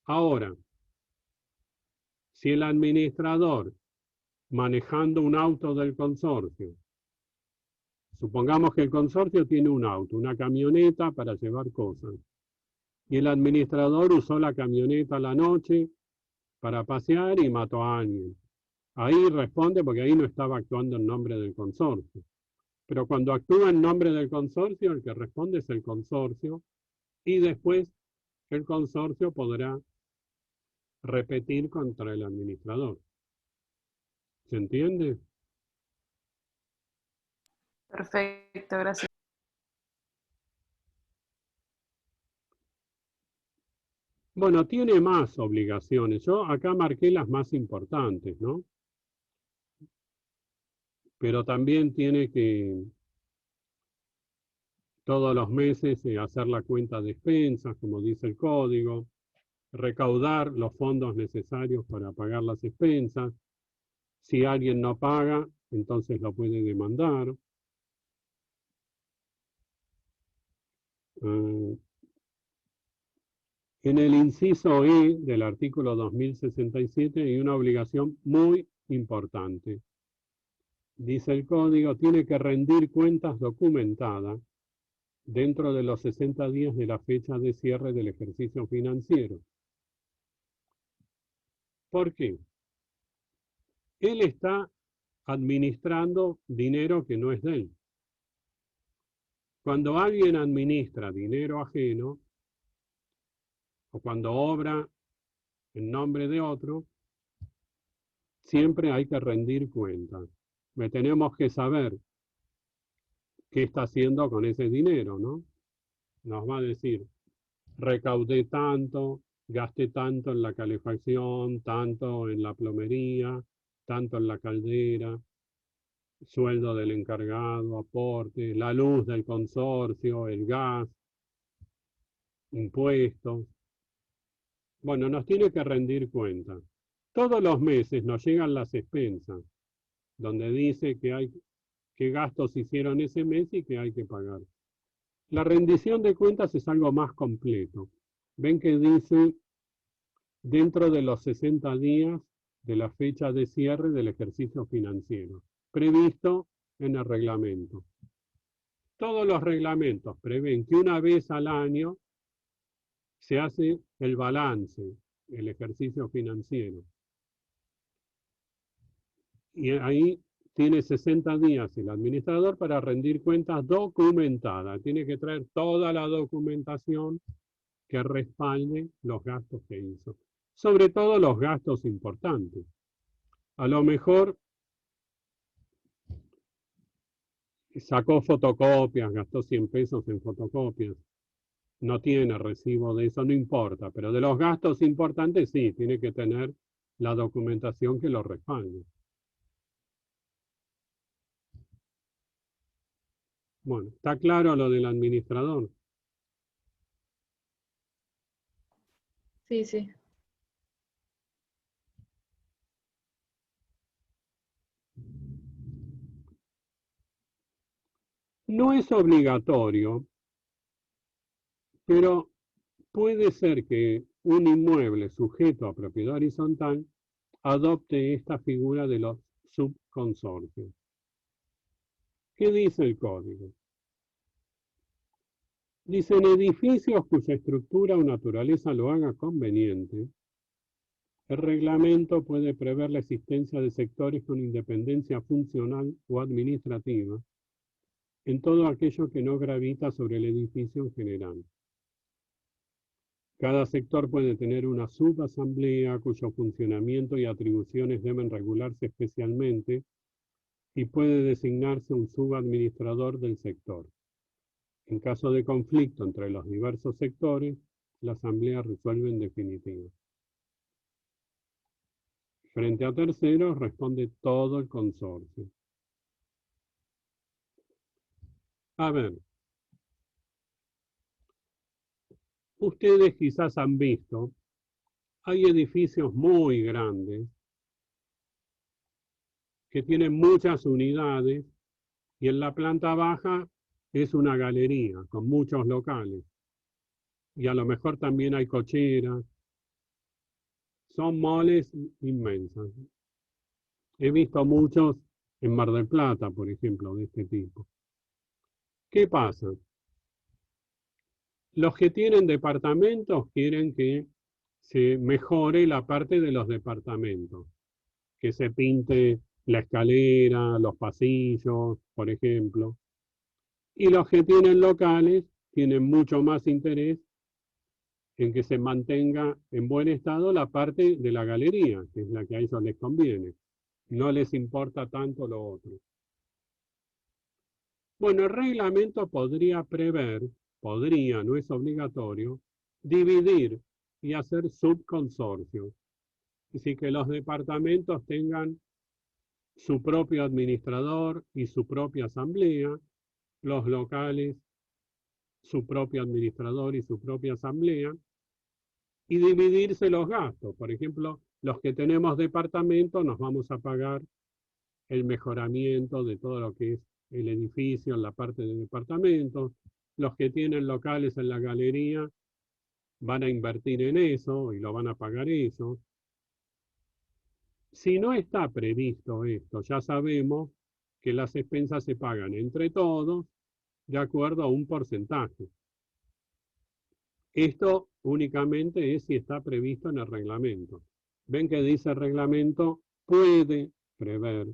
Ahora, si el administrador, manejando un auto del consorcio, supongamos que el consorcio tiene un auto, una camioneta para llevar cosas, y el administrador usó la camioneta a la noche para pasear y mató a alguien. Ahí responde porque ahí no estaba actuando en nombre del consorcio. Pero cuando actúa en nombre del consorcio, el que responde es el consorcio y después el consorcio podrá repetir contra el administrador. ¿Se entiende? Perfecto, gracias. Bueno, tiene más obligaciones. Yo acá marqué las más importantes, ¿no? Pero también tiene que todos los meses hacer la cuenta de expensas, como dice el código, recaudar los fondos necesarios para pagar las expensas. Si alguien no paga, entonces lo puede demandar. En el inciso E del artículo 2067 hay una obligación muy importante. Dice el código, tiene que rendir cuentas documentadas dentro de los 60 días de la fecha de cierre del ejercicio financiero. ¿Por qué? Él está administrando dinero que no es de él. Cuando alguien administra dinero ajeno, o cuando obra en nombre de otro, siempre hay que rendir cuentas. Tenemos que saber qué está haciendo con ese dinero, ¿no? Nos va a decir, recaudé tanto, gasté tanto en la calefacción, tanto en la plomería, tanto en la caldera, sueldo del encargado, aporte, la luz del consorcio, el gas, impuestos. Bueno, nos tiene que rendir cuenta. Todos los meses nos llegan las expensas, donde dice que hay qué gastos hicieron ese mes y que hay que pagar. La rendición de cuentas es algo más completo. Ven que dice dentro de los 60 días de la fecha de cierre del ejercicio financiero, previsto en el reglamento. Todos los reglamentos prevén que una vez al año se hace el balance, el ejercicio financiero. Y ahí tiene 60 días el administrador para rendir cuentas documentadas. Tiene que traer toda la documentación que respalde los gastos que hizo. Sobre todo los gastos importantes. A lo mejor sacó fotocopias, gastó 100 pesos en fotocopias. No tiene recibo de eso, no importa. Pero de los gastos importantes sí, tiene que tener la documentación que lo respalde. Bueno, ¿está claro lo del administrador? Sí, sí. No es obligatorio, pero puede ser que un inmueble sujeto a propiedad horizontal adopte esta figura de los subconsorcios. ¿Qué dice el código? Dice, en edificios cuya estructura o naturaleza lo haga conveniente, el reglamento puede prever la existencia de sectores con independencia funcional o administrativa en todo aquello que no gravita sobre el edificio en general. Cada sector puede tener una subasamblea cuyo funcionamiento y atribuciones deben regularse especialmente y puede designarse un subadministrador del sector. En caso de conflicto entre los diversos sectores, la asamblea resuelve en definitiva. Frente a terceros responde todo el consorcio. A ver, ustedes quizás han visto, hay edificios muy grandes que tienen muchas unidades y en la planta baja es una galería con muchos locales. Y a lo mejor también hay cocheras. Son moles inmensos. He visto muchos en Mar del Plata, por ejemplo, de este tipo. ¿Qué pasa? Los que tienen departamentos quieren que se mejore la parte de los departamentos. Que se pinte la escalera, los pasillos, por ejemplo. Y los que tienen locales tienen mucho más interés en que se mantenga en buen estado la parte de la galería, que es la que a ellos les conviene. No les importa tanto lo otro. Bueno, el reglamento podría prever, no es obligatorio, dividir y hacer subconsorcios. Es decir, que los departamentos tengan su propio administrador y su propia asamblea, los locales su propio administrador y su propia asamblea, y dividirse los gastos. Por ejemplo, los que tenemos departamentos nos vamos a pagar el mejoramiento de todo lo que es el edificio en la parte de departamentos. Los que tienen locales en la galería van a invertir en eso y lo van a pagar eso. Si no está previsto esto, ya sabemos que las expensas se pagan entre todos de acuerdo a un porcentaje. Esto únicamente es si está previsto en el reglamento. Ven que dice el reglamento puede prever.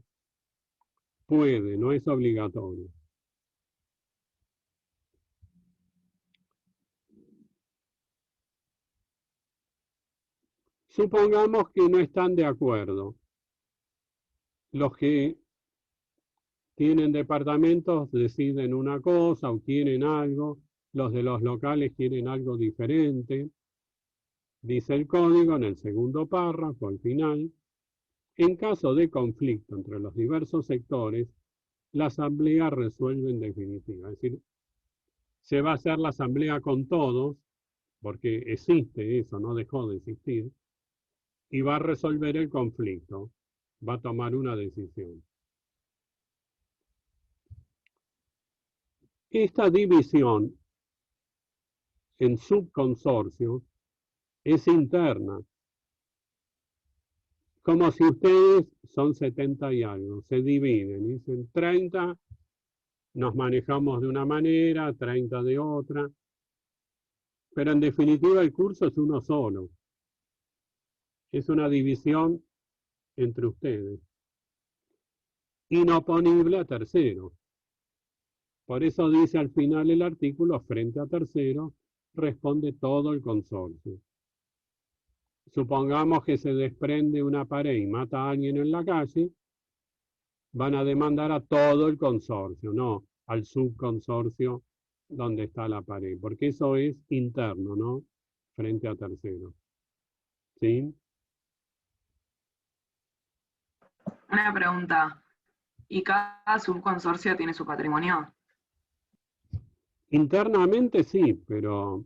Puede, no es obligatorio. Supongamos que no están de acuerdo. Los que tienen departamentos deciden una cosa o quieren algo, los de los locales quieren algo diferente. Dice el código en el segundo párrafo, al final, en caso de conflicto entre los diversos sectores, la asamblea resuelve en definitiva. Es decir, se va a hacer la asamblea con todos, porque existe eso, no dejó de existir, y va a resolver el conflicto, va a tomar una decisión. Esta división en subconsorcios es interna, como si ustedes son 70 y algo, se dividen, dicen 30, nos manejamos de una manera, 30 de otra, pero en definitiva el curso es uno solo, es una división entre ustedes, inoponible a terceros. Por eso dice al final el artículo, frente a terceros, responde todo el consorcio. Supongamos que se desprende una pared y mata a alguien en la calle, van a demandar a todo el consorcio, no al subconsorcio donde está la pared, porque eso es interno, ¿no? Frente a terceros. ¿Sí? Una pregunta. ¿Y cada subconsorcio tiene su patrimonio? Internamente sí, pero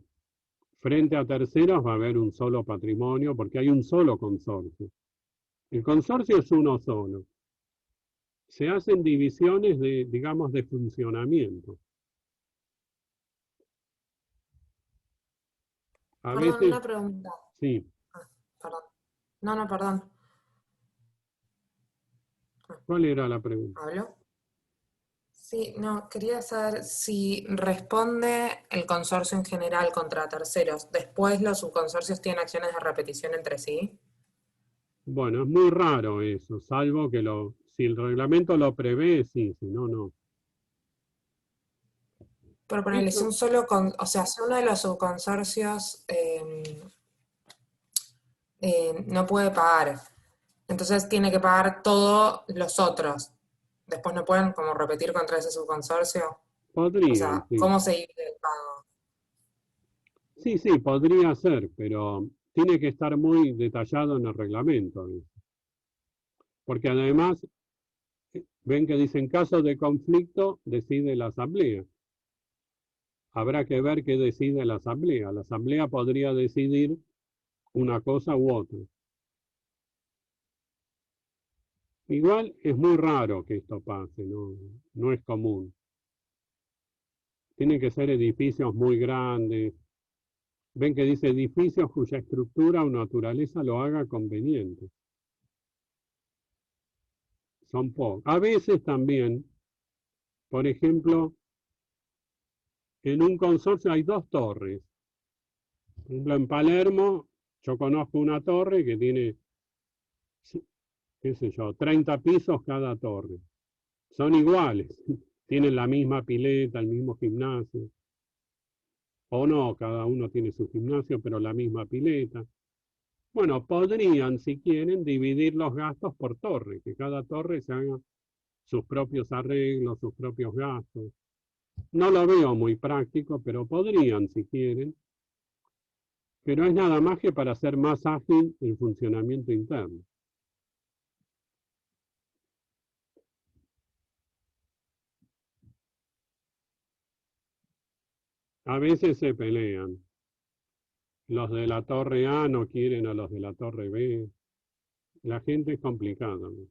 frente a terceros va a haber un solo patrimonio porque hay un solo consorcio. El consorcio es uno solo. Se hacen divisiones de, digamos, de funcionamiento. A Perdón, veces, una pregunta. sí. Perdón. No, perdón. ¿Cuál era la pregunta? ¿Hablo? Sí, no, quería saber si responde el consorcio en general contra terceros. Después los subconsorcios tienen acciones de repetición entre sí. Bueno, es muy raro eso, salvo que si el reglamento lo prevé, sí, si no, no. Pero ponele, si un solo, o sea, si uno de los subconsorcios no puede pagar, entonces tiene que pagar todos los otros. Después no pueden como repetir contra ese subconsorcio. Podrían, O sea, sí. ¿cómo se divide el pago? Sí, podría ser, pero tiene que estar muy detallado en el reglamento. Porque además, ven que dice en caso de conflicto, decide la asamblea. Habrá que ver qué decide la asamblea. La asamblea podría decidir una cosa u otra. Igual es muy raro que esto pase, no es común. Tienen que ser edificios muy grandes. Ven que dice edificios cuya estructura o naturaleza lo haga conveniente. Son pocos. A veces también, por ejemplo, en un consorcio hay 2 torres. Por ejemplo, en Palermo, yo conozco una torre que tiene, qué sé yo, 30 pisos cada torre. Son iguales, tienen la misma pileta, el mismo gimnasio. O no, cada uno tiene su gimnasio, pero la misma pileta. Bueno, podrían, si quieren, dividir los gastos por torre, que cada torre se haga sus propios arreglos, sus propios gastos. No lo veo muy práctico, pero podrían, si quieren. Pero es nada más que para hacer más ágil el funcionamiento interno. A veces se pelean. Los de la torre A no quieren a los de la torre B. La gente es complicada, ¿no?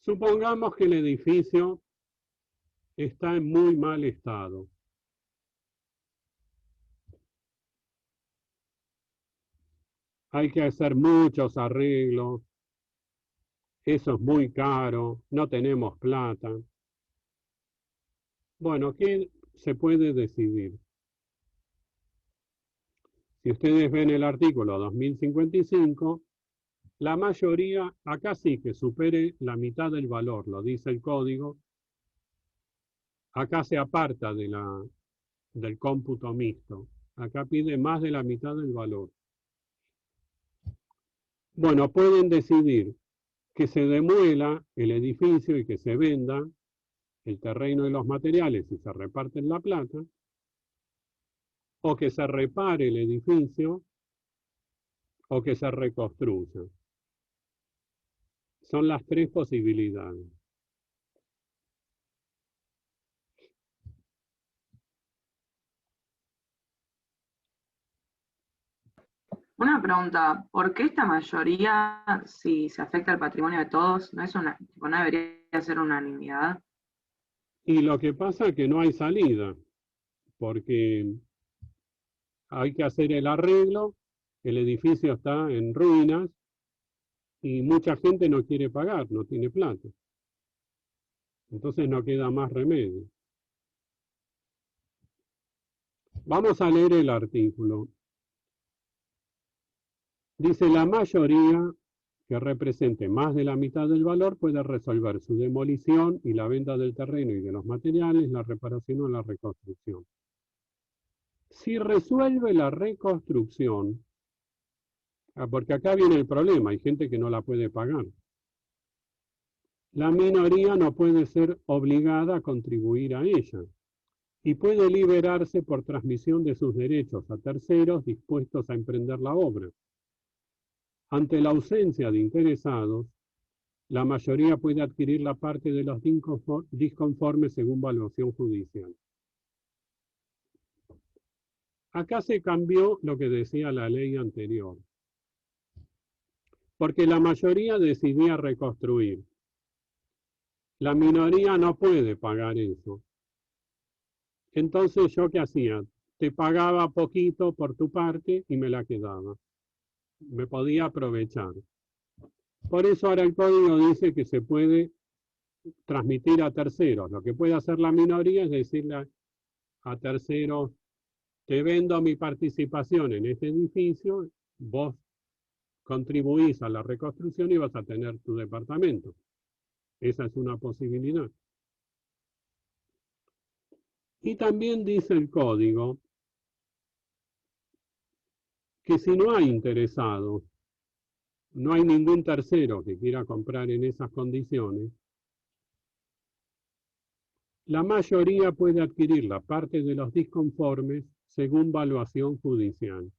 Supongamos que el edificio está en muy mal estado. hay que hacer muchos arreglos, eso es muy caro, no tenemos plata. Bueno, ¿qué se puede decidir? Si ustedes ven el artículo 2055, la mayoría, acá sí que supere la mitad del valor, lo dice el código, acá se aparta del cómputo mixto, acá pide más de la mitad del valor. Bueno, pueden decidir que se demuela el edificio y que se venda el terreno y los materiales y se reparten la plata, o que se repare el edificio, o que se reconstruya. Son las tres posibilidades. Una pregunta, ¿por qué esta mayoría, si se afecta al patrimonio de todos, no debería ser unanimidad? Y lo que pasa es que no hay salida, porque hay que hacer el arreglo, el edificio está en ruinas y mucha gente no quiere pagar, no tiene plata. Entonces no queda más remedio. Vamos a leer el artículo. Dice, la mayoría que represente más de la mitad del valor puede resolver su demolición y la venta del terreno y de los materiales, la reparación o la reconstrucción. Si resuelve la reconstrucción, porque acá viene el problema, hay gente que no la puede pagar. La minoría no puede ser obligada a contribuir a ella y puede liberarse por transmisión de sus derechos a terceros dispuestos a emprender la obra. Ante la ausencia de interesados, la mayoría puede adquirir la parte de los disconformes según valuación judicial. Acá se cambió lo que decía la ley anterior, porque la mayoría decidía reconstruir. La minoría no puede pagar eso. Entonces, ¿yo qué hacía? Te pagaba poquito por tu parte y me la quedaba. Me podía aprovechar. Por eso ahora el código dice que se puede transmitir a terceros. Lo que puede hacer la minoría es decirle a terceros, te vendo mi participación en este edificio, vos contribuís a la reconstrucción y vas a tener tu departamento. Esa es una posibilidad. Y también dice el código que si no hay interesados, no hay ningún tercero que quiera comprar en esas condiciones, la mayoría puede adquirir la parte de los disconformes según valuación judicial.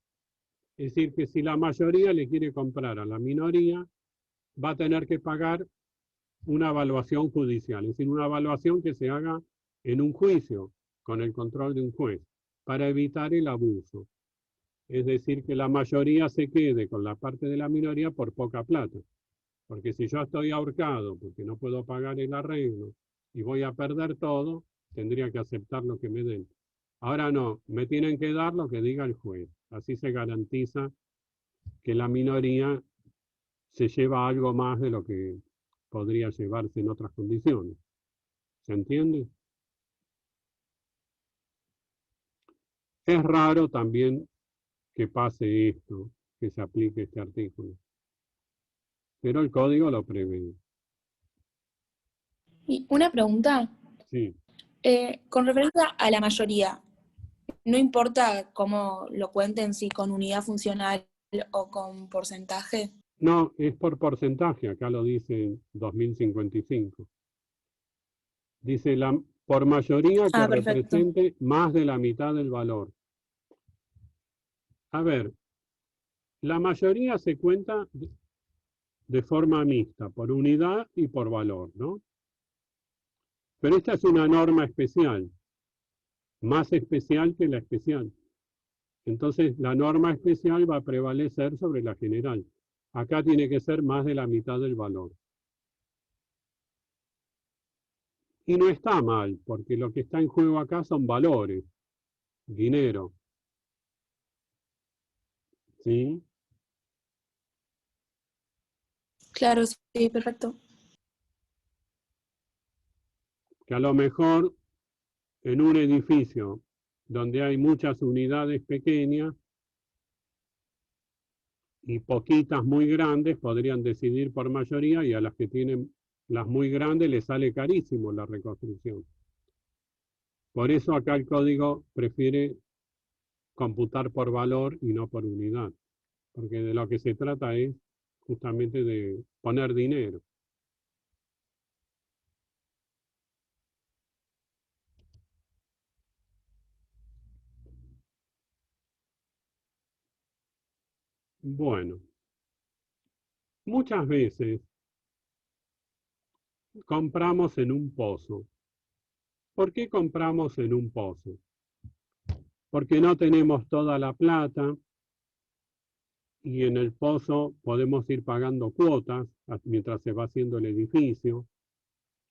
Es decir, que si la mayoría le quiere comprar a la minoría, va a tener que pagar una evaluación judicial, es decir, una evaluación que se haga en un juicio, con el control de un juez, para evitar el abuso. Es decir, que la mayoría se quede con la parte de la minoría por poca plata. Porque si yo estoy ahorcado porque no puedo pagar el arreglo y voy a perder todo, tendría que aceptar lo que me den. Ahora no, me tienen que dar lo que diga el juez. Así se garantiza que la minoría se lleva algo más de lo que podría llevarse en otras condiciones. ¿Se entiende? Es raro también que pase esto, que se aplique este artículo. Pero el código lo prevé. Y una pregunta, Sí. con referencia a la mayoría, no importa cómo lo cuenten, si con unidad funcional o con porcentaje. No, es por porcentaje, acá lo dice 2055. Dice, por mayoría que represente más de la mitad del valor. A ver, la mayoría se cuenta de forma mixta, por unidad y por valor, ¿no? Pero esta es una norma especial, más especial que la especial. Entonces, la norma especial va a prevalecer sobre la general. Acá tiene que ser más de la mitad del valor. Y no está mal, porque lo que está en juego acá son valores, dinero. ¿Sí? Claro, sí, perfecto. Que a lo mejor en un edificio donde hay muchas unidades pequeñas y poquitas muy grandes, podrían decidir por mayoría, y a las que tienen las muy grandes les sale carísimo la reconstrucción. Por eso acá el código prefiere computar por valor y no por unidad, porque de lo que se trata es justamente de poner dinero. Bueno, muchas veces compramos en un pozo. ¿Por qué compramos en un pozo? Porque no tenemos toda la plata y en el pozo podemos ir pagando cuotas mientras se va haciendo el edificio,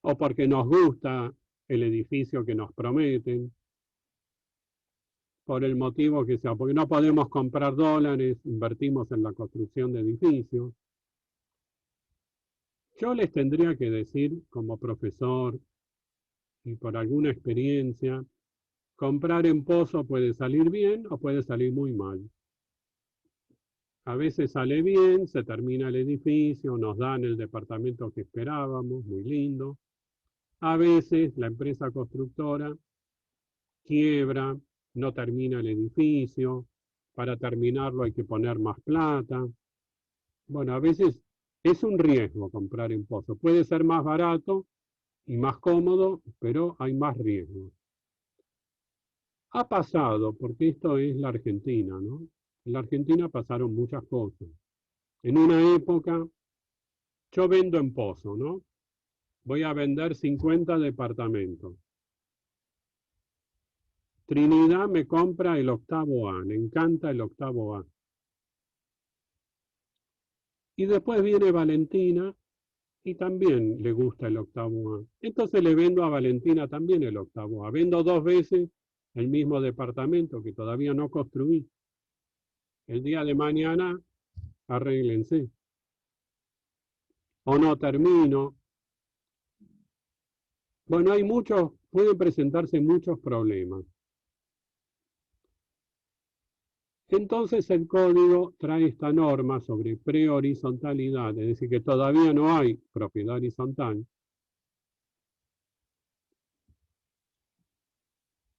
o porque nos gusta el edificio que nos prometen, por el motivo que sea, porque no podemos comprar dólares, invertimos en la construcción de edificios. Yo les tendría que decir, como profesor y por alguna experiencia, comprar en pozo puede salir bien o puede salir muy mal. A veces sale bien, se termina el edificio, nos dan el departamento que esperábamos, muy lindo. A veces la empresa constructora quiebra, no termina el edificio, para terminarlo hay que poner más plata. Bueno, a veces es un riesgo comprar en pozo. Puede ser más barato y más cómodo, pero hay más riesgo. Ha pasado, porque esto es la Argentina, ¿no? En la Argentina pasaron muchas cosas. En una época, yo vendo en pozo, ¿no? Voy a vender 50 departamentos. Trinidad me compra el octavo A, le encanta el octavo A. Y después viene Valentina y también le gusta el octavo A. Entonces le vendo a Valentina también el octavo A. Vendo 2 veces el mismo departamento que todavía no construí. El día de mañana, arréglense. O no termino. Bueno, hay muchos, pueden presentarse muchos problemas. Entonces el código trae esta norma sobre prehorizontalidad, es decir, que todavía no hay propiedad horizontal.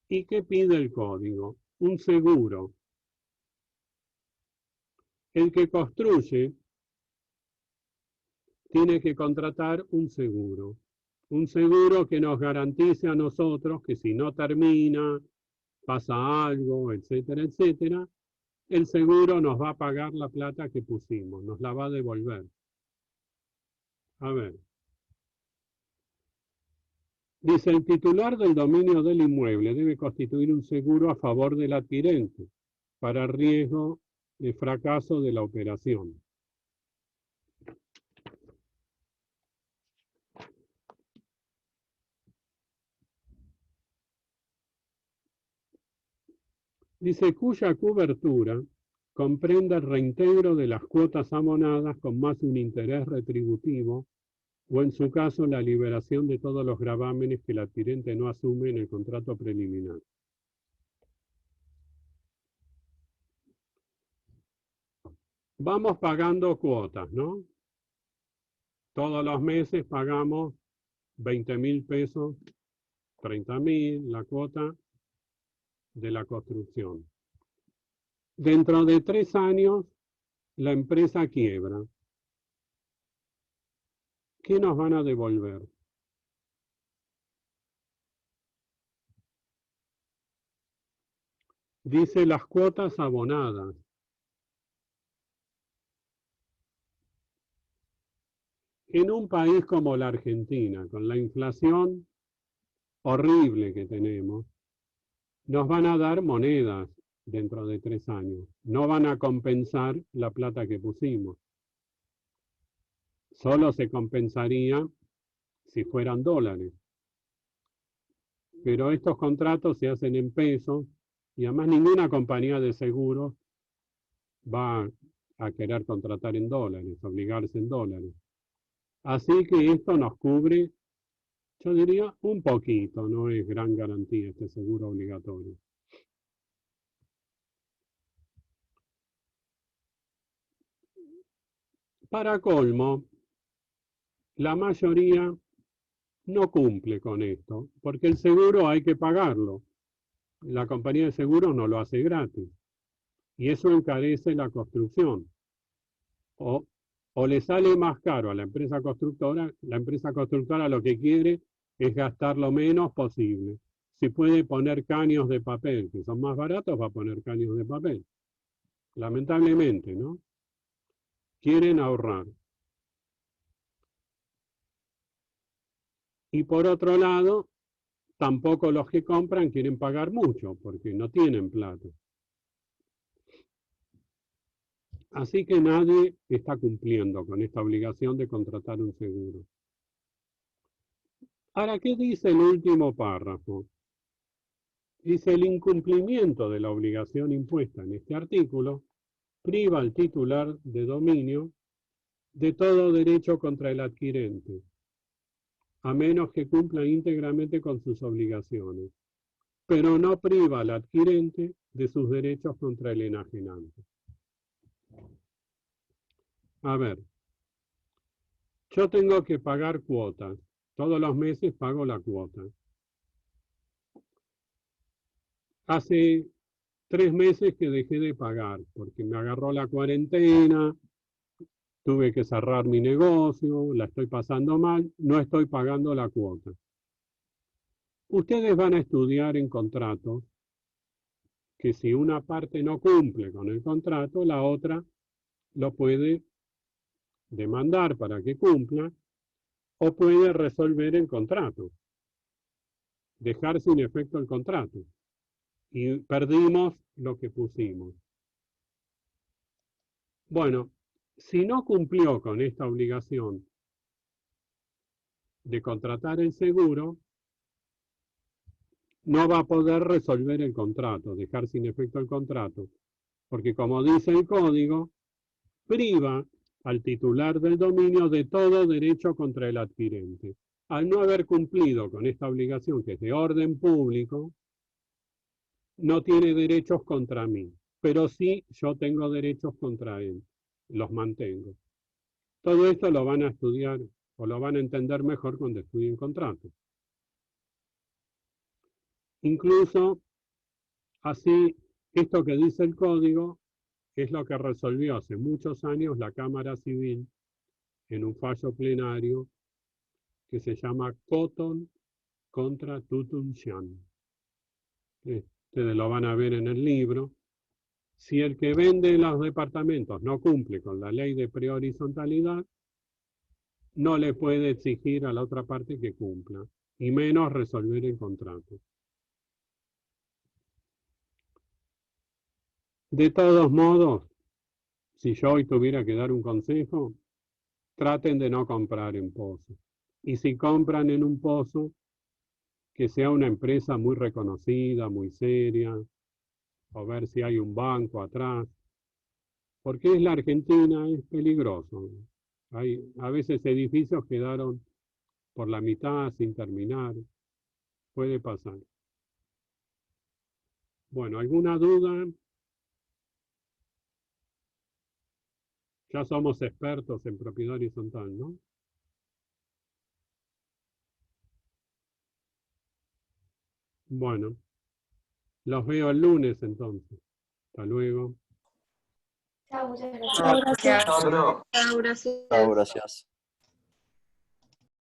¿Y qué pide el código? Un seguro. El que construye tiene que contratar un seguro que nos garantice a nosotros que si no termina, pasa algo, etcétera, etcétera, el seguro nos va a pagar la plata que pusimos, nos la va a devolver. A ver. Dice, el titular del dominio del inmueble debe constituir un seguro a favor del adquirente para riesgo de fracaso de la operación. Dice, cuya cobertura comprende el reintegro de las cuotas abonadas con más un interés retributivo o en su caso la liberación de todos los gravámenes que el adquirente no asume en el contrato preliminar. Vamos pagando cuotas, ¿no? Todos los meses pagamos 20.000 pesos, 30.000, la cuota de la construcción. Dentro de 3 años, la empresa quiebra. ¿Qué nos van a devolver? Dice las cuotas abonadas. En un país como la Argentina, con la inflación horrible que tenemos, nos van a dar monedas dentro de 3 años. No van a compensar la plata que pusimos. Solo se compensaría si fueran dólares. Pero estos contratos se hacen en pesos y además ninguna compañía de seguros va a querer contratar en dólares, obligarse en dólares. Así que esto nos cubre, yo diría, un poquito, no es gran garantía este seguro obligatorio. Para colmo, la mayoría no cumple con esto, porque el seguro hay que pagarlo. La compañía de seguros no lo hace gratis. Y eso encarece la construcción. O le sale más caro a la empresa constructora lo que quiere es gastar lo menos posible. Si puede poner caños de papel, que son más baratos, va a poner caños de papel. Lamentablemente, ¿no? Quieren ahorrar. Y por otro lado, tampoco los que compran quieren pagar mucho, porque no tienen plata. Así que nadie está cumpliendo con esta obligación de contratar un seguro. Ahora, ¿qué dice el último párrafo? Dice: el incumplimiento de la obligación impuesta en este artículo priva al titular de dominio de todo derecho contra el adquirente, a menos que cumpla íntegramente con sus obligaciones, pero no priva al adquirente de sus derechos contra el enajenante. A ver, yo tengo que pagar cuotas. Todos los meses pago la cuota. Hace 3 meses que dejé de pagar porque me agarró la cuarentena, tuve que cerrar mi negocio, la estoy pasando mal, no estoy pagando la cuota. Ustedes van a estudiar en contratos que si una parte no cumple con el contrato, la otra lo puede demandar para que cumpla o puede resolver el contrato, dejar sin efecto el contrato. Y perdimos lo que pusimos. Bueno, si no cumplió con esta obligación de contratar el seguro, no va a poder resolver el contrato, dejar sin efecto el contrato, porque como dice el código, priva al titular del dominio de todo derecho contra el adquirente. Al no haber cumplido con esta obligación, que es de orden público, no tiene derechos contra mí, pero sí yo tengo derechos contra él, los mantengo. Todo esto lo van a estudiar o lo van a entender mejor cuando estudien contratos. Incluso, así, esto que dice el código es lo que resolvió hace muchos años la Cámara Civil en un fallo plenario que se llama Cotton contra Tutuntian. Ustedes lo van a ver en el libro. Si el que vende los departamentos no cumple con la ley de prehorizontalidad, no le puede exigir a la otra parte que cumpla, y menos resolver el contrato. De todos modos, si yo hoy tuviera que dar un consejo, traten de no comprar en pozo. Y si compran en un pozo, que sea una empresa muy reconocida, muy seria, o ver si hay un banco atrás, porque es la Argentina, es peligroso. A veces edificios quedaron por la mitad sin terminar, puede pasar. Bueno, ¿alguna duda? Ya somos expertos en propiedad horizontal, ¿no? Bueno, los veo el lunes entonces. Hasta luego. Chao, muchas gracias. Chao, gracias. Chao, bro. Chao, gracias. Chao, gracias.